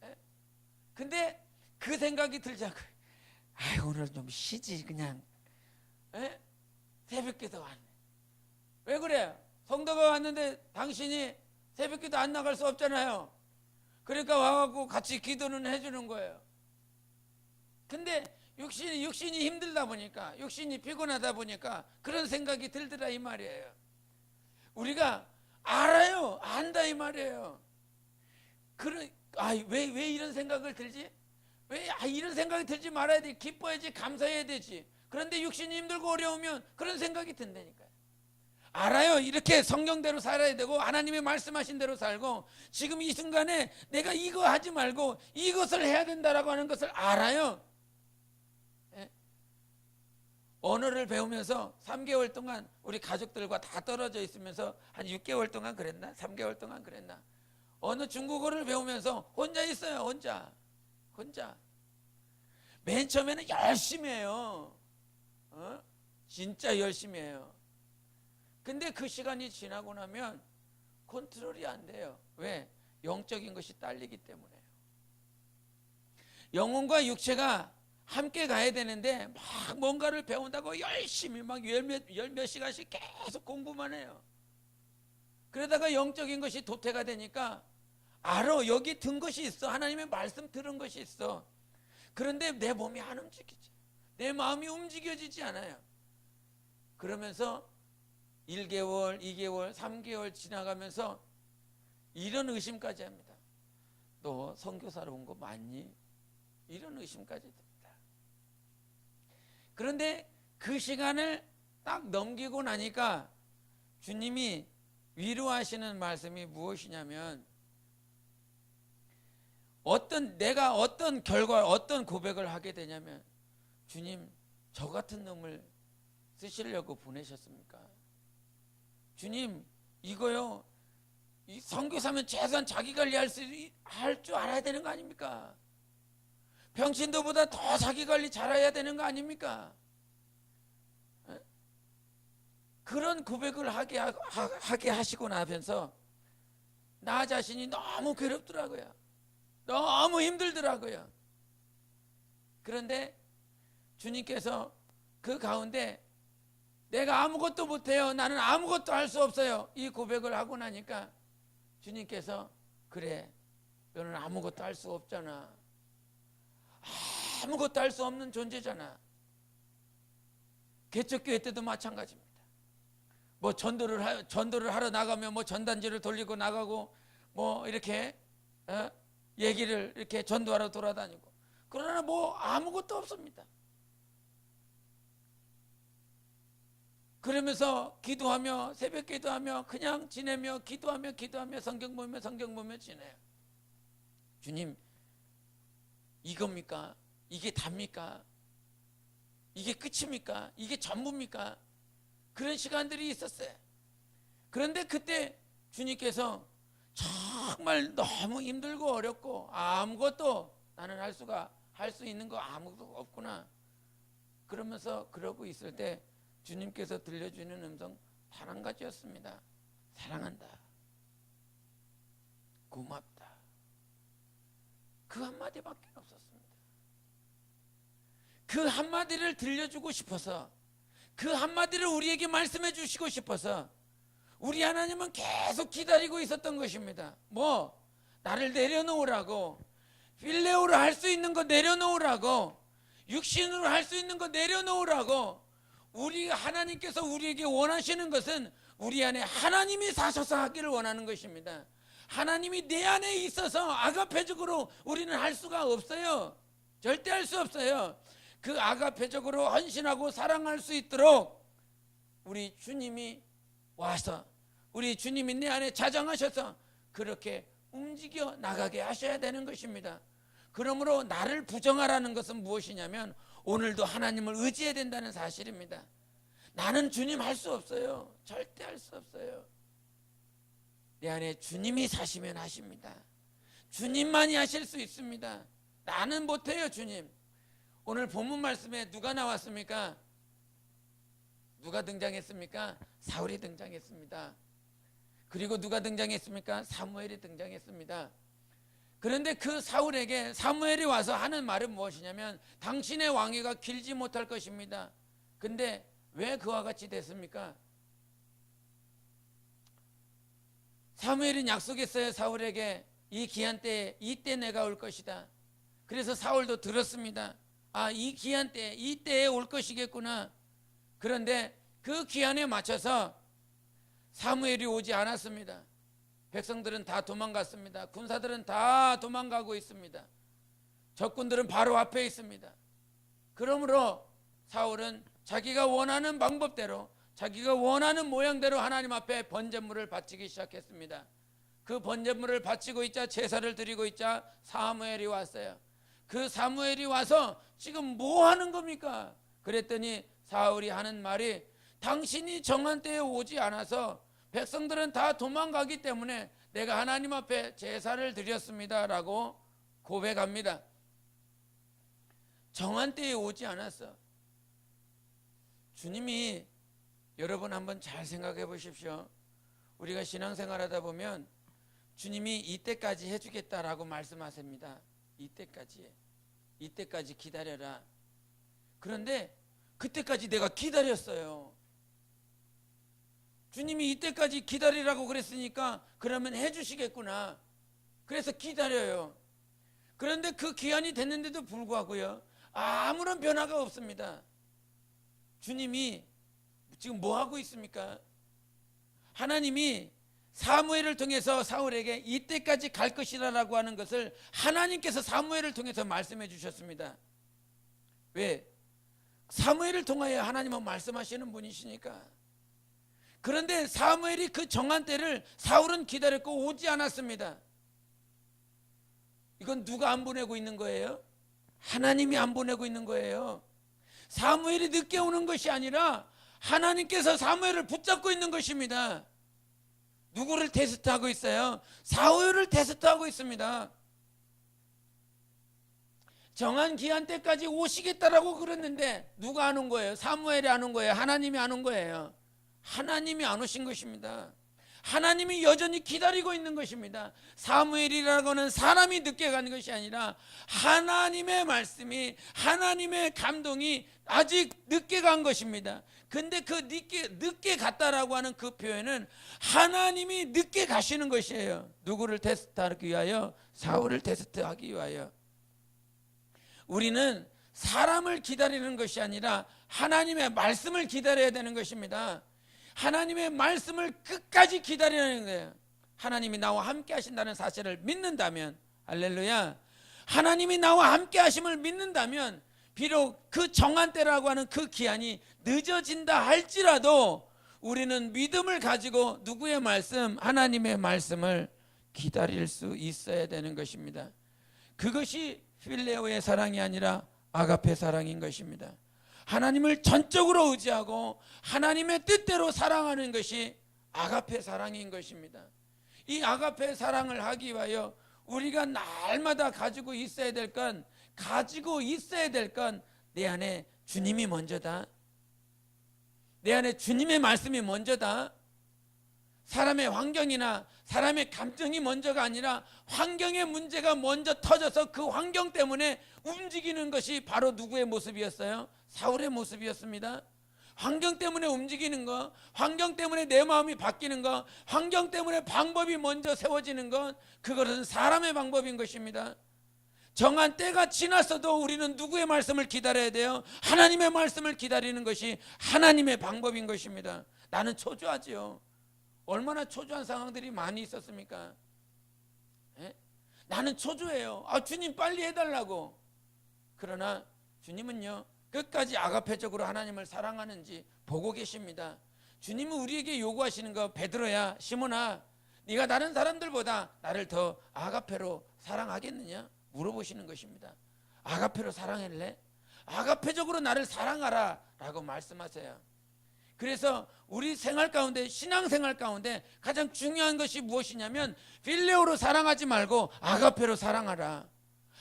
예? 근데 그 생각이 들자고요. 오늘 좀 쉬지 그냥. 예? 새벽기도 왔네. 왜 그래요? 성도가 왔는데 당신이 새벽기도 안 나갈 수 없잖아요. 그러니까 와갖고 같이 기도는 해주는 거예요. 근데 육신이 힘들다 보니까, 육신이 피곤하다 보니까 그런 생각이 들더라 이 말이에요. 우리가 알아요. 안다 이 말이에요. 왜 이런 생각을 들지? 왜 이런 생각이 들지 말아야 돼. 기뻐야지, 감사해야 되지. 그런데 육신이 힘들고 어려우면 그런 생각이 든다니까요. 알아요. 이렇게 성경대로 살아야 되고 하나님의 말씀하신 대로 살고 지금 이 순간에 내가 이거 하지 말고 이것을 해야 된다라고 하는 것을 알아요. 언어를 배우면서 3개월 동안 우리 가족들과 다 떨어져 있으면서 한 6개월 동안 그랬나? 3개월 동안 그랬나? 어느 중국어를 배우면서 혼자 있어요. 혼자. 맨 처음에는 열심히 해요. 진짜 열심히 해요. 근데 그 시간이 지나고 나면 컨트롤이 안 돼요. 왜? 영적인 것이 딸리기 때문에요. 영혼과 육체가 함께 가야 되는데 막 뭔가를 배운다고 열심히 막 열 몇 시간씩 계속 공부만 해요. 그러다가 영적인 것이 도태가 되니까 알아. 여기 든 것이 있어. 하나님의 말씀 들은 것이 있어. 그런데 내 몸이 안 움직이지. 내 마음이 움직여지지 않아요. 그러면서 1개월, 2개월, 3개월 지나가면서 이런 의심까지 합니다. 너 선교사로 온 거 맞니? 이런 의심까지 듭니다. 그런데 그 시간을 딱 넘기고 나니까 주님이 위로하시는 말씀이 무엇이냐면, 내가 어떤 결과, 어떤 고백을 하게 되냐면, 주님, 저 같은 놈을 쓰시려고 보내셨습니까? 주님 이거요, 이 선교사면 최소한 자기 관리할 줄 알아야 되는 거 아닙니까? 병신도보다 더 자기 관리 잘해야 되는 거 아닙니까? 그런 고백을 하게 하시고 나면서 나 자신이 너무 괴롭더라고요. 너무 힘들더라고요. 그런데 주님께서 그 가운데 내가 아무것도 못해요, 나는 아무것도 할 수 없어요, 이 고백을 하고 나니까 주님께서 그래, 너는 아무것도 할 수 없잖아, 아무것도 할 수 없는 존재잖아. 개척교회 때도 마찬가지입니다. 뭐 전도를 하러 나가면 뭐 전단지를 돌리고 나가고 뭐 이렇게 얘기를 이렇게 전도하러 돌아다니고, 그러나 뭐 아무것도 없습니다. 그러면서 기도하며 새벽 기도하며 그냥 지내며 기도하며 성경 보며 지내요. 주님, 이겁니까? 이게 답니까? 이게 끝입니까? 이게 전부입니까? 그런 시간들이 있었어요. 그런데 그때 주님께서 정말 너무 힘들고 어렵고 아무것도 나는 할 수 있는 거 아무것도 없구나, 그러면서 그러고 있을 때 주님께서 들려주는 음성 단 한 가지였습니다. 사랑한다, 고맙다. 그 한마디밖에 없었습니다. 그 한마디를 들려주고 싶어서, 그 한마디를 우리에게 말씀해 주시고 싶어서 우리 하나님은 계속 기다리고 있었던 것입니다. 뭐 나를 내려놓으라고, 필레오로 할 수 있는 거 내려놓으라고, 육신으로 할 수 있는 거 내려놓으라고. 우리 하나님께서 우리에게 원하시는 것은 우리 안에 하나님이 사셔서 하기를 원하는 것입니다. 하나님이 내 안에 있어서 아가페적으로 우리는 할 수가 없어요. 절대 할 수 없어요. 그 아가페적으로 헌신하고 사랑할 수 있도록 우리 주님이 와서, 우리 주님이 내 안에 자정하셔서 그렇게 움직여 나가게 하셔야 되는 것입니다. 그러므로 나를 부정하라는 것은 무엇이냐면 오늘도 하나님을 의지해야 된다는 사실입니다. 나는 주님 할 수 없어요. 절대 할 수 없어요. 내 안에 주님이 사시면 하십니다. 주님만이 하실 수 있습니다. 나는 못해요. 주님. 오늘 본문 말씀에 누가 나왔습니까? 누가 등장했습니까? 사울이 등장했습니다. 그리고 누가 등장했습니까? 사무엘이 등장했습니다. 그런데 그 사울에게 사무엘이 와서 하는 말은 무엇이냐면 당신의 왕위가 길지 못할 것입니다. 근데 왜 그와 같이 됐습니까? 사무엘은 약속했어요. 사울에게 이 기한 때에 이때 내가 올 것이다. 그래서 사울도 들었습니다. 아, 이 기한 때 이때에 올 것이겠구나. 그런데 그 기한에 맞춰서 사무엘이 오지 않았습니다. 백성들은 다 도망갔습니다. 군사들은 다 도망가고 있습니다. 적군들은 바로 앞에 있습니다. 그러므로 사울은 자기가 원하는 방법대로, 자기가 원하는 모양대로 하나님 앞에 번제물을 바치기 시작했습니다. 그 번제물을 바치고 있자, 제사를 드리고 있자 사무엘이 왔어요. 그 사무엘이 와서 지금 뭐 하는 겁니까? 그랬더니 사울이 하는 말이 당신이 정한 때에 오지 않아서 백성들은 다 도망가기 때문에 내가 하나님 앞에 제사를 드렸습니다 라고 고백합니다. 정한 때에 오지 않았어. 주님이, 여러분 한번 잘 생각해 보십시오. 우리가 신앙생활하다 보면 주님이 이때까지 해주겠다라고 말씀하십니다. 이때까지 기다려라. 그런데 그때까지 내가 기다렸어요. 주님이 이때까지 기다리라고 그랬으니까 그러면 해주시겠구나. 그래서 기다려요. 그런데 그 기한이 됐는데도 불구하고요, 아무런 변화가 없습니다. 주님이 지금 뭐 하고 있습니까? 하나님이 사무엘을 통해서 사울에게 이때까지 갈 것이라고 하는 것을 하나님께서 사무엘을 통해서 말씀해 주셨습니다. 왜? 사무엘을 통하여 하나님은 말씀하시는 분이시니까. 그런데 사무엘이 그 정한 때를 사울은 기다렸고 오지 않았습니다. 이건 누가 안 보내고 있는 거예요? 하나님이 안 보내고 있는 거예요. 사무엘이 늦게 오는 것이 아니라 하나님께서 사무엘을 붙잡고 있는 것입니다. 누구를 테스트하고 있어요? 사울을 테스트하고 있습니다. 정한 기한 때까지 오시겠다라고 그랬는데 누가 안 온 거예요? 사무엘이 안 온 거예요? 하나님이 안 온 거예요? 하나님이 안 오신 것입니다. 하나님이 여전히 기다리고 있는 것입니다. 사무엘이라고 하는 사람이 늦게 간 것이 아니라 하나님의 말씀이, 하나님의 감동이 아직 늦게 간 것입니다. 근데 그 늦게 갔다라고 하는 그 표현은 하나님이 늦게 가시는 것이에요. 누구를 테스트하기 위하여? 사울을 테스트하기 위하여. 우리는 사람을 기다리는 것이 아니라 하나님의 말씀을 기다려야 되는 것입니다. 하나님의 말씀을 끝까지 기다리는 거예요. 하나님이 나와 함께 하신다는 사실을 믿는다면, 할렐루야, 하나님이 나와 함께 하심을 믿는다면 비록 그 정한 때라고 하는 그 기한이 늦어진다 할지라도 우리는 믿음을 가지고 누구의 말씀? 하나님의 말씀을 기다릴 수 있어야 되는 것입니다. 그것이 필레오의 사랑이 아니라 아가페 사랑인 것입니다. 하나님을 전적으로 의지하고 하나님의 뜻대로 사랑하는 것이 아가페 사랑인 것입니다. 이 아가페 사랑을 하기 위하여 우리가 날마다 가지고 있어야 될 건 내 안에 주님이 먼저다. 내 안에 주님의 말씀이 먼저다. 사람의 환경이나 사람의 감정이 먼저가 아니라 환경의 문제가 먼저 터져서 그 환경 때문에 움직이는 것이 바로 누구의 모습이었어요? 사울의 모습이었습니다. 환경 때문에 움직이는 것, 환경 때문에 내 마음이 바뀌는 것, 환경 때문에 방법이 먼저 세워지는 것, 그것은 사람의 방법인 것입니다. 정한 때가 지났어도 우리는 누구의 말씀을 기다려야 돼요? 하나님의 말씀을 기다리는 것이 하나님의 방법인 것입니다. 나는 초조하지요. 얼마나 초조한 상황들이 많이 있었습니까? 예? 나는 초조해요. 주님 빨리 해달라고. 그러나 주님은요, 끝까지 아가페적으로 하나님을 사랑하는지 보고 계십니다. 주님은 우리에게 요구하시는 거, 베드로야, 시몬아, 네가 다른 사람들보다 나를 더 아가페로 사랑하겠느냐? 물어보시는 것입니다. 아가페로 사랑할래? 아가페적으로 나를 사랑하라 라고 말씀하세요. 그래서 우리 생활 가운데, 신앙생활 가운데 가장 중요한 것이 무엇이냐면 필레오로 사랑하지 말고 아가페로 사랑하라.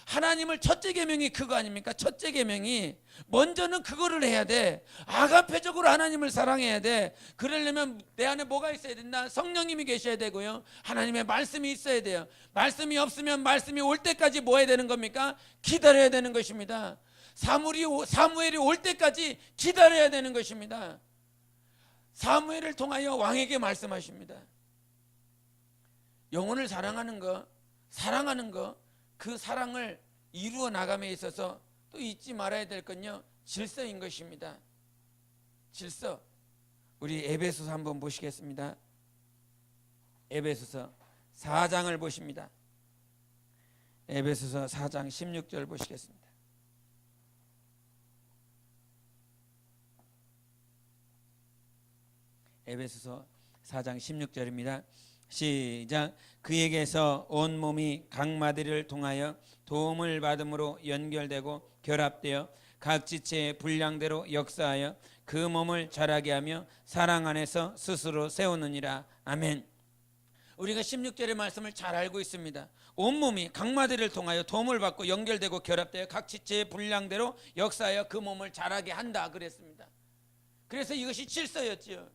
하나님을 첫째 계명이 그거 아닙니까? 첫째 계명이 먼저는 그거를 해야 돼. 아가페적으로 하나님을 사랑해야 돼. 그러려면 내 안에 뭐가 있어야 된다? 성령님이 계셔야 되고요, 하나님의 말씀이 있어야 돼요. 말씀이 없으면 말씀이 올 때까지 뭐 해야 되는 겁니까? 기다려야 되는 것입니다. 사무엘이 올 때까지 기다려야 되는 것입니다. 사무엘을 통하여 왕에게 말씀하십니다. 영혼을 사랑하는 것, 그 사랑을 이루어 나감에 있어서 또 잊지 말아야 될 건요, 질서인 것입니다. 질서. 우리 에베소서 한번 보시겠습니다. 에베소서 4장을 보십니다. 에베소서 4장 16절 보시겠습니다. 에베소서 4장 16절입니다. 시작. 그에게서 온 몸이 각 마디를 통하여 도움을 받음으로 연결되고 결합되어 각 지체의 분량대로 역사하여 그 몸을 자라게 하며 사랑 안에서 스스로 세우느니라. 아멘. 우리가 16절의 말씀을 잘 알고 있습니다. 온몸이 각 마디를 통하여 도움을 받고 연결되고 결합되어 각 지체의 분량대로 역사하여 그 몸을 자라게 한다 그랬습니다. 그래서 이것이 질서였지요.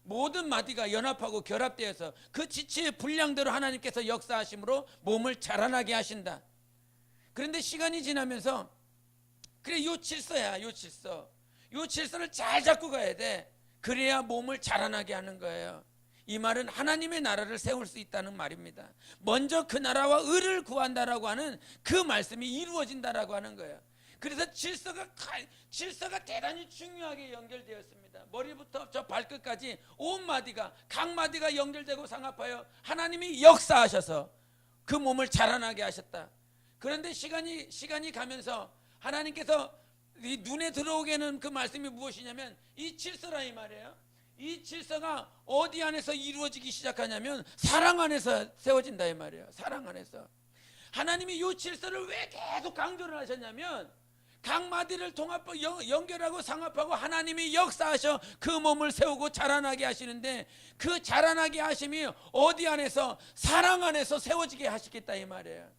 모든 마디가 연합하고 결합되어서 그 지체의 분량대로 하나님께서 역사하심으로 몸을 자라나게 하신다. 그런데 시간이 지나면서 그래, 요 질서야, 요 질서. 요 질서를 잘 잡고 가야 돼. 그래야 몸을 자라나게 하는 거예요. 이 말은 하나님의 나라를 세울 수 있다는 말입니다. 먼저 그 나라와 의를 구한다라고 하는 그 말씀이 이루어진다라고 하는 거예요. 그래서 질서가 대단히 중요하게 연결되었습니다. 머리부터 저 발끝까지 온 마디가, 각 마디가 연결되고 상합하여 하나님이 역사하셔서 그 몸을 자라나게 하셨다. 그런데 시간이 가면서 하나님께서 이 눈에 들어오게 하는 그 말씀이 무엇이냐면 이 질서라 이 말이에요. 이 질서가 어디 안에서 이루어지기 시작하냐면 사랑 안에서 세워진다 이 말이에요. 사랑 안에서. 하나님이 이 질서를 왜 계속 강조를 하셨냐면 각 마디를 연결하고 상합하고 하나님이 역사하셔 그 몸을 세우고 자라나게 하시는데, 그 자라나게 하심이 어디 안에서? 사랑 안에서 세워지게 하시겠다 이 말이에요.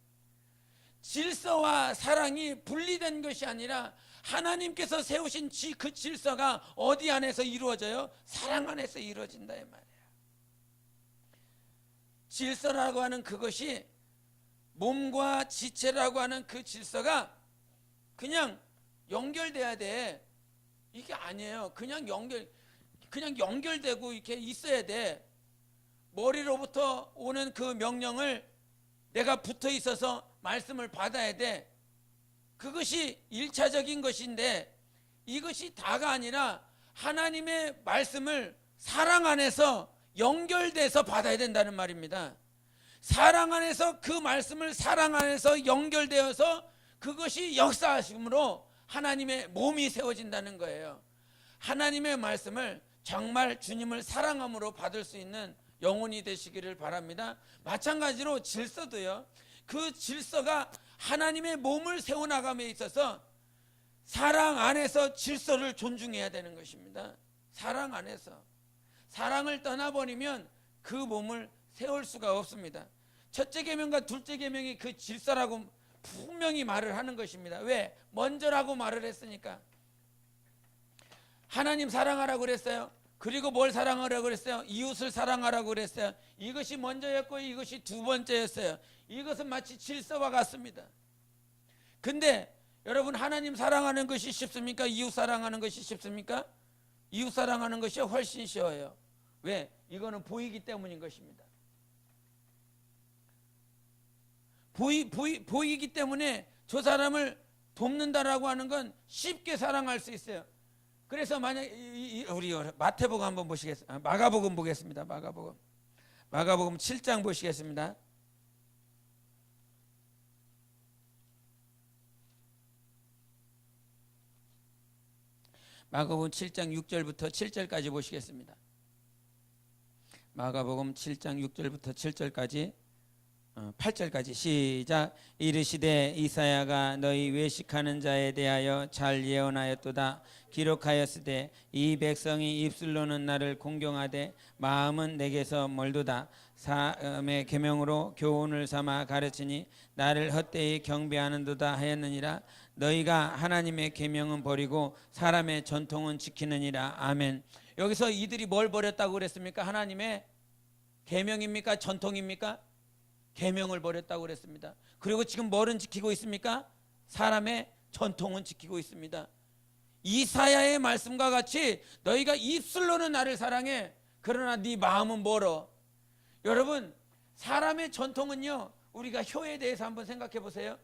질서와 사랑이 분리된 것이 아니라 하나님께서 세우신 그 질서가 어디 안에서 이루어져요? 사랑 안에서 이루어진다 이 말이에요. 질서라고 하는 그것이, 몸과 지체라고 하는 그 질서가 그냥 연결돼야 돼. 이게 아니에요. 그냥 연결되고 이렇게 있어야 돼. 머리로부터 오는 그 명령을 내가 붙어 있어서 말씀을 받아야 돼. 그것이 1차적인 것인데, 이것이 다가 아니라 하나님의 말씀을 사랑 안에서 연결돼서 받아야 된다는 말입니다. 사랑 안에서 그 말씀을 사랑 안에서 연결되어서 그것이 역사하심으로 하나님의 몸이 세워진다는 거예요. 하나님의 말씀을 정말 주님을 사랑함으로 받을 수 있는 영혼이 되시기를 바랍니다. 마찬가지로 질서도요. 그 질서가 하나님의 몸을 세워나감에 있어서 사랑 안에서 질서를 존중해야 되는 것입니다. 사랑 안에서. 사랑을 떠나버리면 그 몸을 세울 수가 없습니다. 첫째 계명과 둘째 계명이 그 질서라고 분명히 말을 하는 것입니다. 왜? 먼저라고 말을 했으니까. 하나님 사랑하라고 그랬어요. 그리고 뭘 사랑하라고 그랬어요? 이웃을 사랑하라고 그랬어요. 이것이 먼저였고 이것이 두 번째였어요. 이것은 마치 질서와 같습니다. 근데 여러분, 하나님 사랑하는 것이 쉽습니까? 이웃 사랑하는 것이 쉽습니까? 이웃 사랑하는 것이 훨씬 쉬워요. 왜? 이거는 보이기 때문인 것입니다. 보이기 때문에 저 사람을 돕는다라고 하는 건 쉽게 사랑할 수 있어요. 그래서 만약 우리 마태복음 한번 보시겠습니다. 마가복음 보겠습니다. 마가복음 7장 보시겠습니다. 마가복음 7장 6절부터 7절까지 보시겠습니다. 마가복음 7장 6절부터 7절까지 8절까지 시작. 이르시되 이사야가 너희 외식하는 자에 대하여 잘 예언하였도다. 기록하였으되 이 백성이 입술로는 나를 공경하되 마음은 내게서 멀도다. 사람의 계명으로 교훈을 삼아 가르치니 나를 헛되이 경배하는도다 하였느니라. 너희가 하나님의 계명은 버리고 사람의 전통은 지키느니라. 아멘. 여기서 이들이 뭘 버렸다고 그랬습니까? 하나님의 계명입니까? 전통입니까? 계명을 버렸다고 그랬습니다. 그리고 지금 뭐는 지키고 있습니까? 사람의 전통은 지키고 있습니다. 이사야의 말씀과 같이 너희가 입술로는 나를 사랑해, 그러나 네 마음은 멀어. 여러분, 사람의 전통은요, 우리가 효에 대해서 한번 생각해 보세요.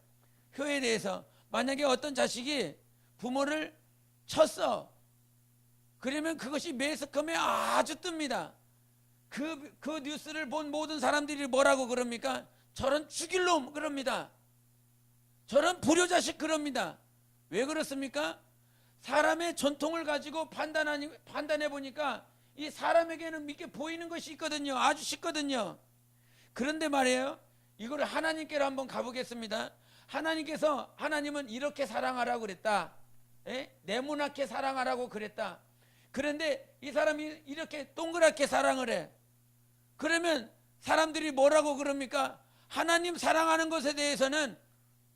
효에 대해서 만약에 어떤 자식이 부모를 쳤어, 그러면 그것이 매스컴에 아주 뜹니다. 그 뉴스를 본 모든 사람들이 뭐라고 그럽니까? 저런 죽일 놈 그럽니다. 저런 불효자식 그럽니다. 왜 그렇습니까? 사람의 전통을 가지고 판단해 보니까 이 사람에게는 이렇게 보이는 것이 있거든요. 아주 쉽거든요. 그런데 말이에요, 이걸 하나님께로 한번 가보겠습니다. 하나님은 이렇게 사랑하라고 그랬다. 네모나게 사랑하라고 그랬다. 그런데 이 사람이 이렇게 동그랗게 사랑을 해. 그러면 사람들이 뭐라고 그럽니까? 하나님 사랑하는 것에 대해서는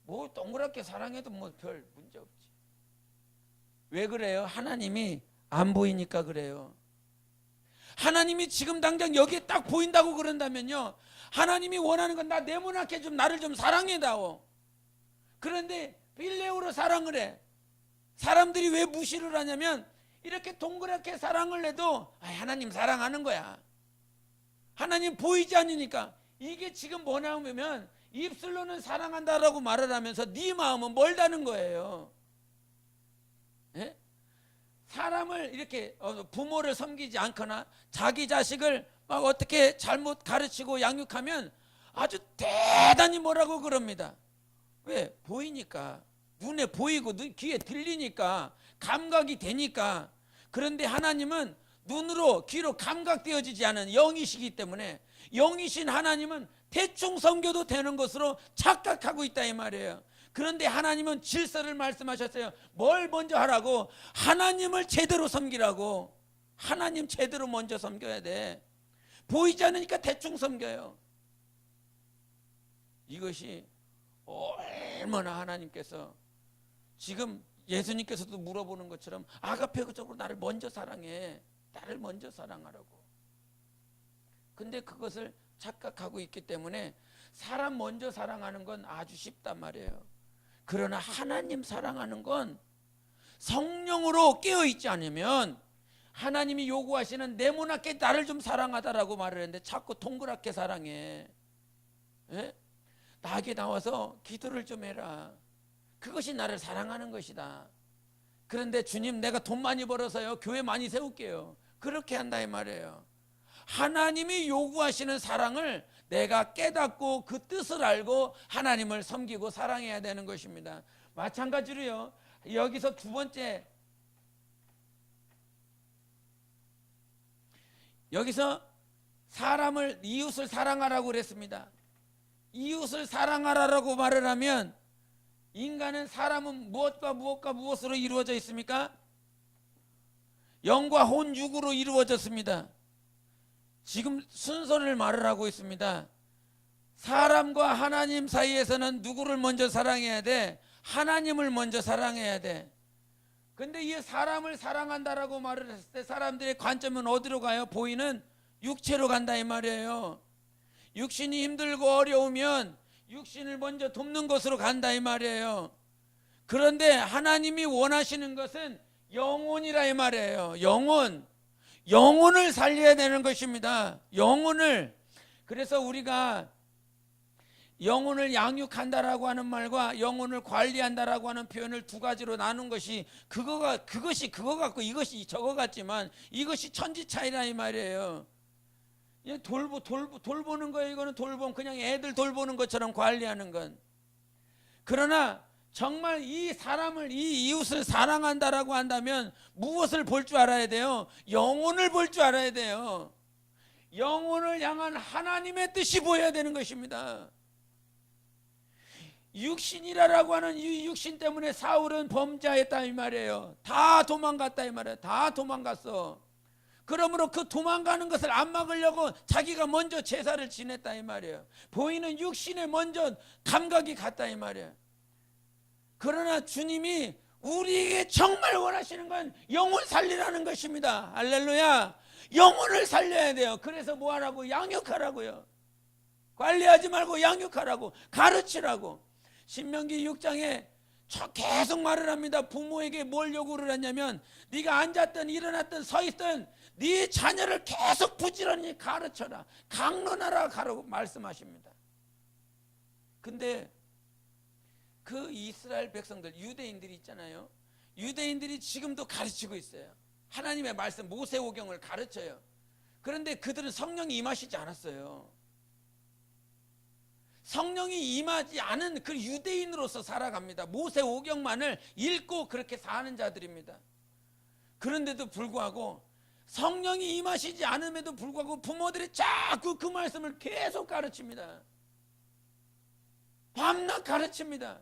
뭐 동그랗게 사랑해도 뭐 별 문제 없지. 왜 그래요? 하나님이 안 보이니까 그래요. 하나님이 지금 당장 여기에 딱 보인다고 그런다면요, 하나님이 원하는 건 나 네모나게 좀 나를 좀 사랑해다오. 그런데 빌레오로 사랑을 해. 사람들이 왜 무시를 하냐면 이렇게 동그랗게 사랑을 해도 하나님 사랑하는 거야. 하나님 보이지 않으니까. 이게 지금 뭐냐면 입술로는 사랑한다라고 말을 하면서 네 마음은 멀다는 거예요. 예? 사람을 이렇게 부모를 섬기지 않거나 자기 자식을 막 어떻게 잘못 가르치고 양육하면 아주 대단히 뭐라고 그럽니다. 왜? 보이니까. 눈에 보이고 귀에 들리니까, 감각이 되니까. 그런데 하나님은 눈으로 귀로 감각되어지지 않은 영이시기 때문에, 영이신 하나님은 대충 섬겨도 되는 것으로 착각하고 있다 이 말이에요. 그런데 하나님은 질서를 말씀하셨어요. 뭘 먼저 하라고? 하나님을 제대로 섬기라고. 하나님 제대로 먼저 섬겨야 돼. 보이지 않으니까 대충 섬겨요. 이것이 얼마나 하나님께서 지금 예수님께서도 물어보는 것처럼 아가페적으로 나를 먼저 사랑해. 나를 먼저 사랑하라고. 근데 그것을 착각하고 있기 때문에 사람 먼저 사랑하는 건 아주 쉽단 말이에요. 그러나 하나님 사랑하는 건 성령으로 깨어있지 않으면 하나님이 요구하시는 네모나게 나를 좀 사랑하다라고 말을 했는데 자꾸 동그랗게 사랑해. 예? 나에게 나와서 기도를 좀 해라. 그것이 나를 사랑하는 것이다. 그런데 주님 내가 돈 많이 벌어서요 교회 많이 세울게요. 그렇게 한다 이 말이에요. 하나님이 요구하시는 사랑을 내가 깨닫고 그 뜻을 알고 하나님을 섬기고 사랑해야 되는 것입니다. 마찬가지로요. 여기서 두 번째, 여기서 사람을 이웃을 사랑하라고 그랬습니다. 이웃을 사랑하라고 말을 하면 인간은 사람은 무엇으로 이루어져 있습니까? 영과 혼 육으로 이루어졌습니다. 지금 순서를 말을 하고 있습니다. 사람과 하나님 사이에서는 누구를 먼저 사랑해야 돼? 하나님을 먼저 사랑해야 돼. 근데 이 사람을 사랑한다라고 말을 했을 때 사람들의 관점은 어디로 가요? 보이는 육체로 간다 이 말이에요. 육신이 힘들고 어려우면 육신을 먼저 돕는 것으로 간다 이 말이에요. 그런데 하나님이 원하시는 것은 영혼이라 이 말이에요. 영혼을 살려야 되는 것입니다. 영혼을. 그래서 우리가 영혼을 양육한다라고 하는 말과 영혼을 관리한다라고 하는 표현을 두 가지로 나눈 것이 그것이 그거 같고 이것이 저거 같지만 이것이 천지 차이라 이 말이에요. 돌보는 거예요. 이거는 그냥 애들 돌보는 것처럼 관리하는 건. 그러나 정말 이 사람을, 이 이웃을 사랑한다라고 한다면 무엇을 볼 줄 알아야 돼요? 영혼을 볼 줄 알아야 돼요. 영혼을 향한 하나님의 뜻이 보여야 되는 것입니다. 육신이라고 하는 이 육신 때문에 사울은 범죄했다 이 말이에요. 다 도망갔다 이 말이에요. 다 도망갔어. 그러므로 그 도망가는 것을 안 막으려고 자기가 먼저 제사를 지냈다 이 말이에요. 보이는 육신에 먼저 감각이 갔다 이 말이에요. 그러나 주님이 우리에게 정말 원하시는 건 영혼 살리라는 것입니다. 할렐루야. 영혼을 살려야 돼요. 그래서 뭐 하라고? 양육하라고요. 관리하지 말고 양육하라고, 가르치라고. 신명기 6장에 계속 말을 합니다. 부모에게 뭘 요구를 하냐면 네가 앉았든 일어났든 서 있든 네 자녀를 계속 부지런히 가르쳐라, 강론하라 가라고 말씀하십니다. 근데 그 이스라엘 백성들, 유대인들이 있잖아요. 유대인들이 지금도 가르치고 있어요. 하나님의 말씀 모세오경을 가르쳐요. 그런데 그들은 성령이 임하시지 않았어요. 성령이 임하지 않은 그 유대인으로서 살아갑니다. 모세오경만을 읽고 그렇게 사는 자들입니다. 그런데도 불구하고 성령이 임하시지 않음에도 불구하고 부모들이 자꾸 그 말씀을 계속 가르칩니다. 밤낮 가르칩니다.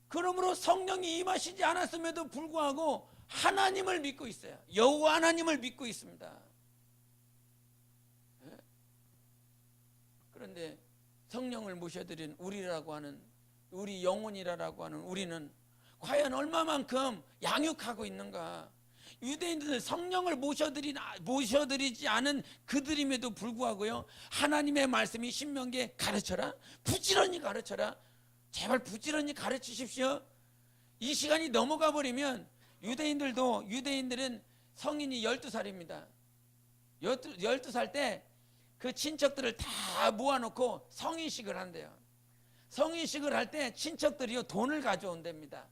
그러므로 성령이 임하시지 않았음에도 불구하고 하나님을 믿고 있어요. 여호와 하나님을 믿고 있습니다. 그런데 성령을 모셔드린 우리라고 하는, 우리 영혼이라고 하는 우리는 과연 얼마만큼 양육하고 있는가? 유대인들은 성령을 모셔드리지 않은 그들임에도 불구하고요, 하나님의 말씀이 신명기에 가르쳐라, 부지런히 가르쳐라, 제발 부지런히 가르치십시오. 이 시간이 넘어가 버리면 유대인들은 성인이 12살입니다 12살 때 그 친척들을 다 모아놓고 성인식을 한대요. 성인식을 할 때 친척들이요 돈을 가져온답니다.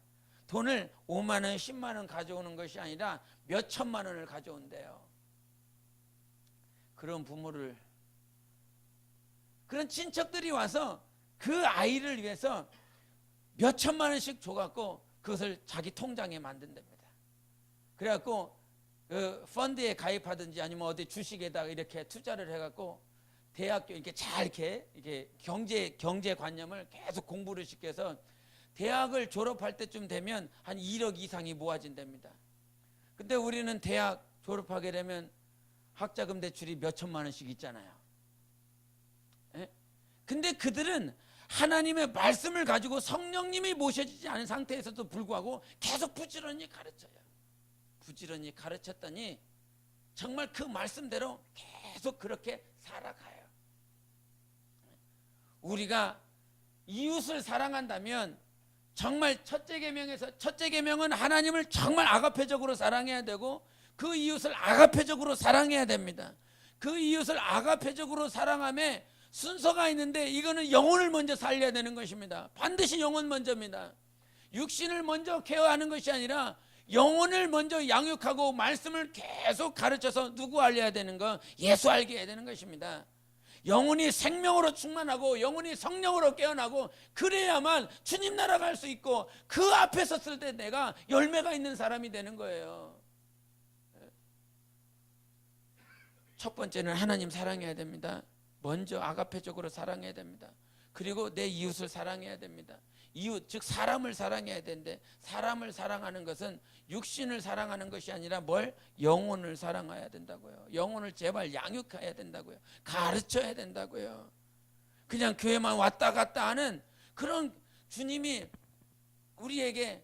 돈을 5만 원, 10만 원 가져오는 것이 아니라 몇 천만 원을 가져온대요. 그런 친척들이 와서 그 아이를 위해서 몇 천만 원씩 줘갖고 그것을 자기 통장에 만든답니다. 그래갖고 그 펀드에 가입하든지 아니면 어디 주식에다가 이렇게 투자를 해갖고 대학교 이렇게 잘 이렇게 경제관념을 계속 공부를 시켜서 대학을 졸업할 때쯤 되면 한 1억 이상이 모아진답니다. 근데 우리는 대학 졸업하게 되면 학자금 대출이 몇 천만 원씩 있잖아요. 예? 근데 그들은 하나님의 말씀을 가지고 성령님이 모셔지지 않은 상태에서도 불구하고 계속 부지런히 가르쳐요. 부지런히 가르쳤더니 정말 그 말씀대로 계속 그렇게 살아가요. 우리가 이웃을 사랑한다면 정말 첫째 계명에서 첫째 계명은 하나님을 정말 아가페적으로 사랑해야 되고 그 이웃을 아가페적으로 사랑해야 됩니다. 그 이웃을 아가페적으로 사랑함에 순서가 있는데 이거는 영혼을 먼저 살려야 되는 것입니다. 반드시 영혼 먼저입니다. 육신을 먼저 케어하는 것이 아니라 영혼을 먼저 양육하고 말씀을 계속 가르쳐서 누구 알려야 되는 거? 예수 알게 해야 되는 것입니다. 영혼이 생명으로 충만하고 영혼이 성령으로 깨어나고 그래야만 주님 나라 갈 수 있고 그 앞에 섰을 때 내가 열매가 있는 사람이 되는 거예요. 첫 번째는 하나님 사랑해야 됩니다. 먼저 아가페적으로 사랑해야 됩니다. 그리고 내 이웃을 사랑해야 됩니다. 이웃 즉 사람을 사랑해야 되는데 사람을 사랑하는 것은 육신을 사랑하는 것이 아니라 뭘? 영혼을 사랑해야 된다고요. 영혼을 제발 양육해야 된다고요. 가르쳐야 된다고요. 그냥 교회만 왔다 갔다 하는 그런 주님이 우리에게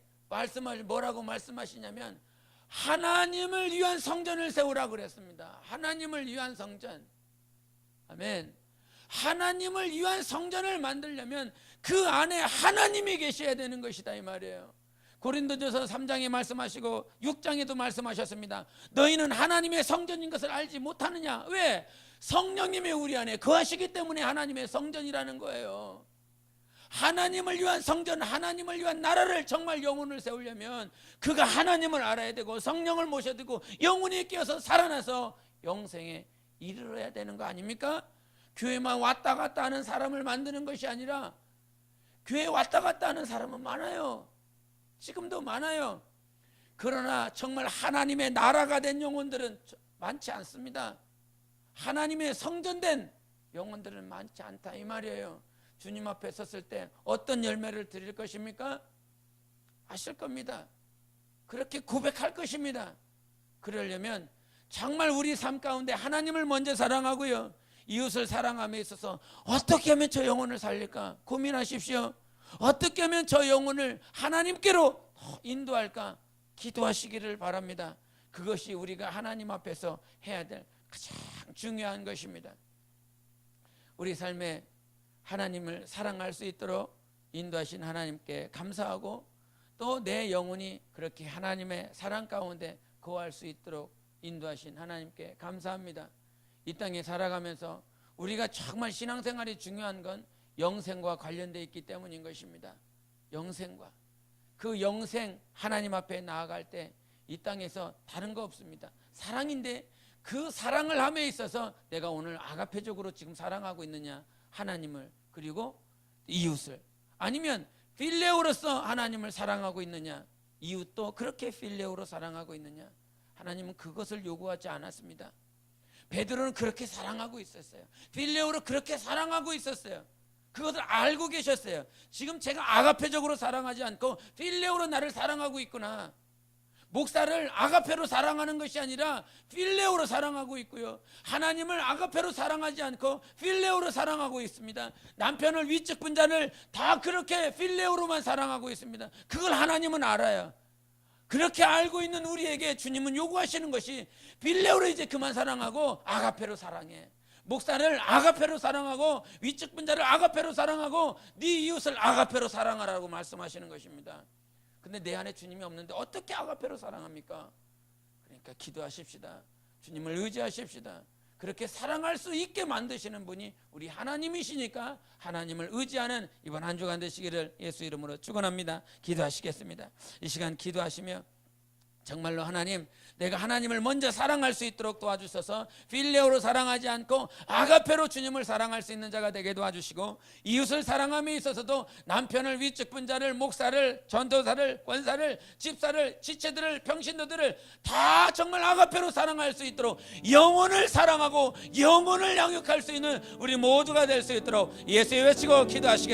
뭐라고 말씀하시냐면 하나님을 위한 성전을 세우라고 그랬습니다. 하나님을 위한 성전. 아멘. 하나님을 위한 성전을 만들려면 그 안에 하나님이 계셔야 되는 것이다 이 말이에요. 고린도전서 3장에 말씀하시고 6장에도 말씀하셨습니다. 너희는 하나님의 성전인 것을 알지 못하느냐? 왜? 성령님이 우리 안에 거하시기 때문에 하나님의 성전이라는 거예요. 하나님을 위한 성전, 하나님을 위한 나라를 정말 영혼을 세우려면 그가 하나님을 알아야 되고 성령을 모셔야 되고 영혼이 깨어서 살아나서 영생에 이르러야 되는 거 아닙니까? 교회만 왔다 갔다 하는 사람을 만드는 것이 아니라 교회 왔다 갔다 하는 사람은 많아요. 지금도 많아요. 그러나 정말 하나님의 나라가 된 영혼들은 많지 않습니다. 하나님의 성전된 영혼들은 많지 않다 이 말이에요. 주님 앞에 섰을 때 어떤 열매를 드릴 것입니까? 아실 겁니다. 그렇게 고백할 것입니다. 그러려면 정말 우리 삶 가운데 하나님을 먼저 사랑하고요, 이웃을 사랑함에 있어서 어떻게 하면 저 영혼을 살릴까 고민하십시오. 어떻게 하면 저 영혼을 하나님께로 인도할까 기도하시기를 바랍니다. 그것이 우리가 하나님 앞에서 해야 될 가장 중요한 것입니다. 우리 삶에 하나님을 사랑할 수 있도록 인도하신 하나님께 감사하고 또 내 영혼이 그렇게 하나님의 사랑 가운데 거할 수 있도록 인도하신 하나님께 감사합니다. 이 땅에 살아가면서 우리가 정말 신앙생활이 중요한 건 영생과 관련되어 있기 때문인 것입니다. 영생과 그 영생 하나님 앞에 나아갈 때 이 땅에서 다른 거 없습니다. 사랑인데 그 사랑을 함에 있어서 내가 오늘 아가페적으로 지금 사랑하고 있느냐, 하나님을 그리고 이웃을, 아니면 필레오로서 하나님을 사랑하고 있느냐, 이웃도 그렇게 필레오로 사랑하고 있느냐. 하나님은 그것을 요구하지 않았습니다. 베드로는 그렇게 사랑하고 있었어요. 필레오로 그렇게 사랑하고 있었어요. 그것을 알고 계셨어요. 지금 제가 아가페적으로 사랑하지 않고 필레오로 나를 사랑하고 있구나. 목사를 아가페로 사랑하는 것이 아니라 필레오로 사랑하고 있고요, 하나님을 아가페로 사랑하지 않고 필레오로 사랑하고 있습니다. 남편을, 위측 분자를 다 그렇게 필레오로만 사랑하고 있습니다. 그걸 하나님은 알아요. 그렇게 알고 있는 우리에게 주님은 요구하시는 것이 필레오로 이제 그만 사랑하고 아가페로 사랑해. 목사를 아가페로 사랑하고 위측 분자를 아가페로 사랑하고 네 이웃을 아가페로 사랑하라고 말씀하시는 것입니다. 근데 내 안에 주님이 없는데 어떻게 아가페로 사랑합니까? 그러니까 기도하십시다. 주님을 의지하십시다. 그렇게 사랑할 수 있게 만드시는 분이 우리 하나님이시니까 하나님을 의지하는 이번 한 주간 되시기를 예수 이름으로 축원합니다. 기도하시겠습니다. 이 시간 기도하시며 정말로 하나님, 내가 하나님을 먼저 사랑할 수 있도록 도와주셔서 필레오로 사랑하지 않고 아가페로 주님을 사랑할 수 있는 자가 되게 도와주시고, 이웃을 사랑함에 있어서도 남편을, 위측분 자를, 목사를, 전도사를, 권사를, 집사를, 지체들을, 평신도들을 다 정말 아가페로 사랑할 수 있도록, 영혼을 사랑하고 영혼을 양육할 수 있는 우리 모두가 될 수 있도록 예수의 외치고 기도하시겠습니다.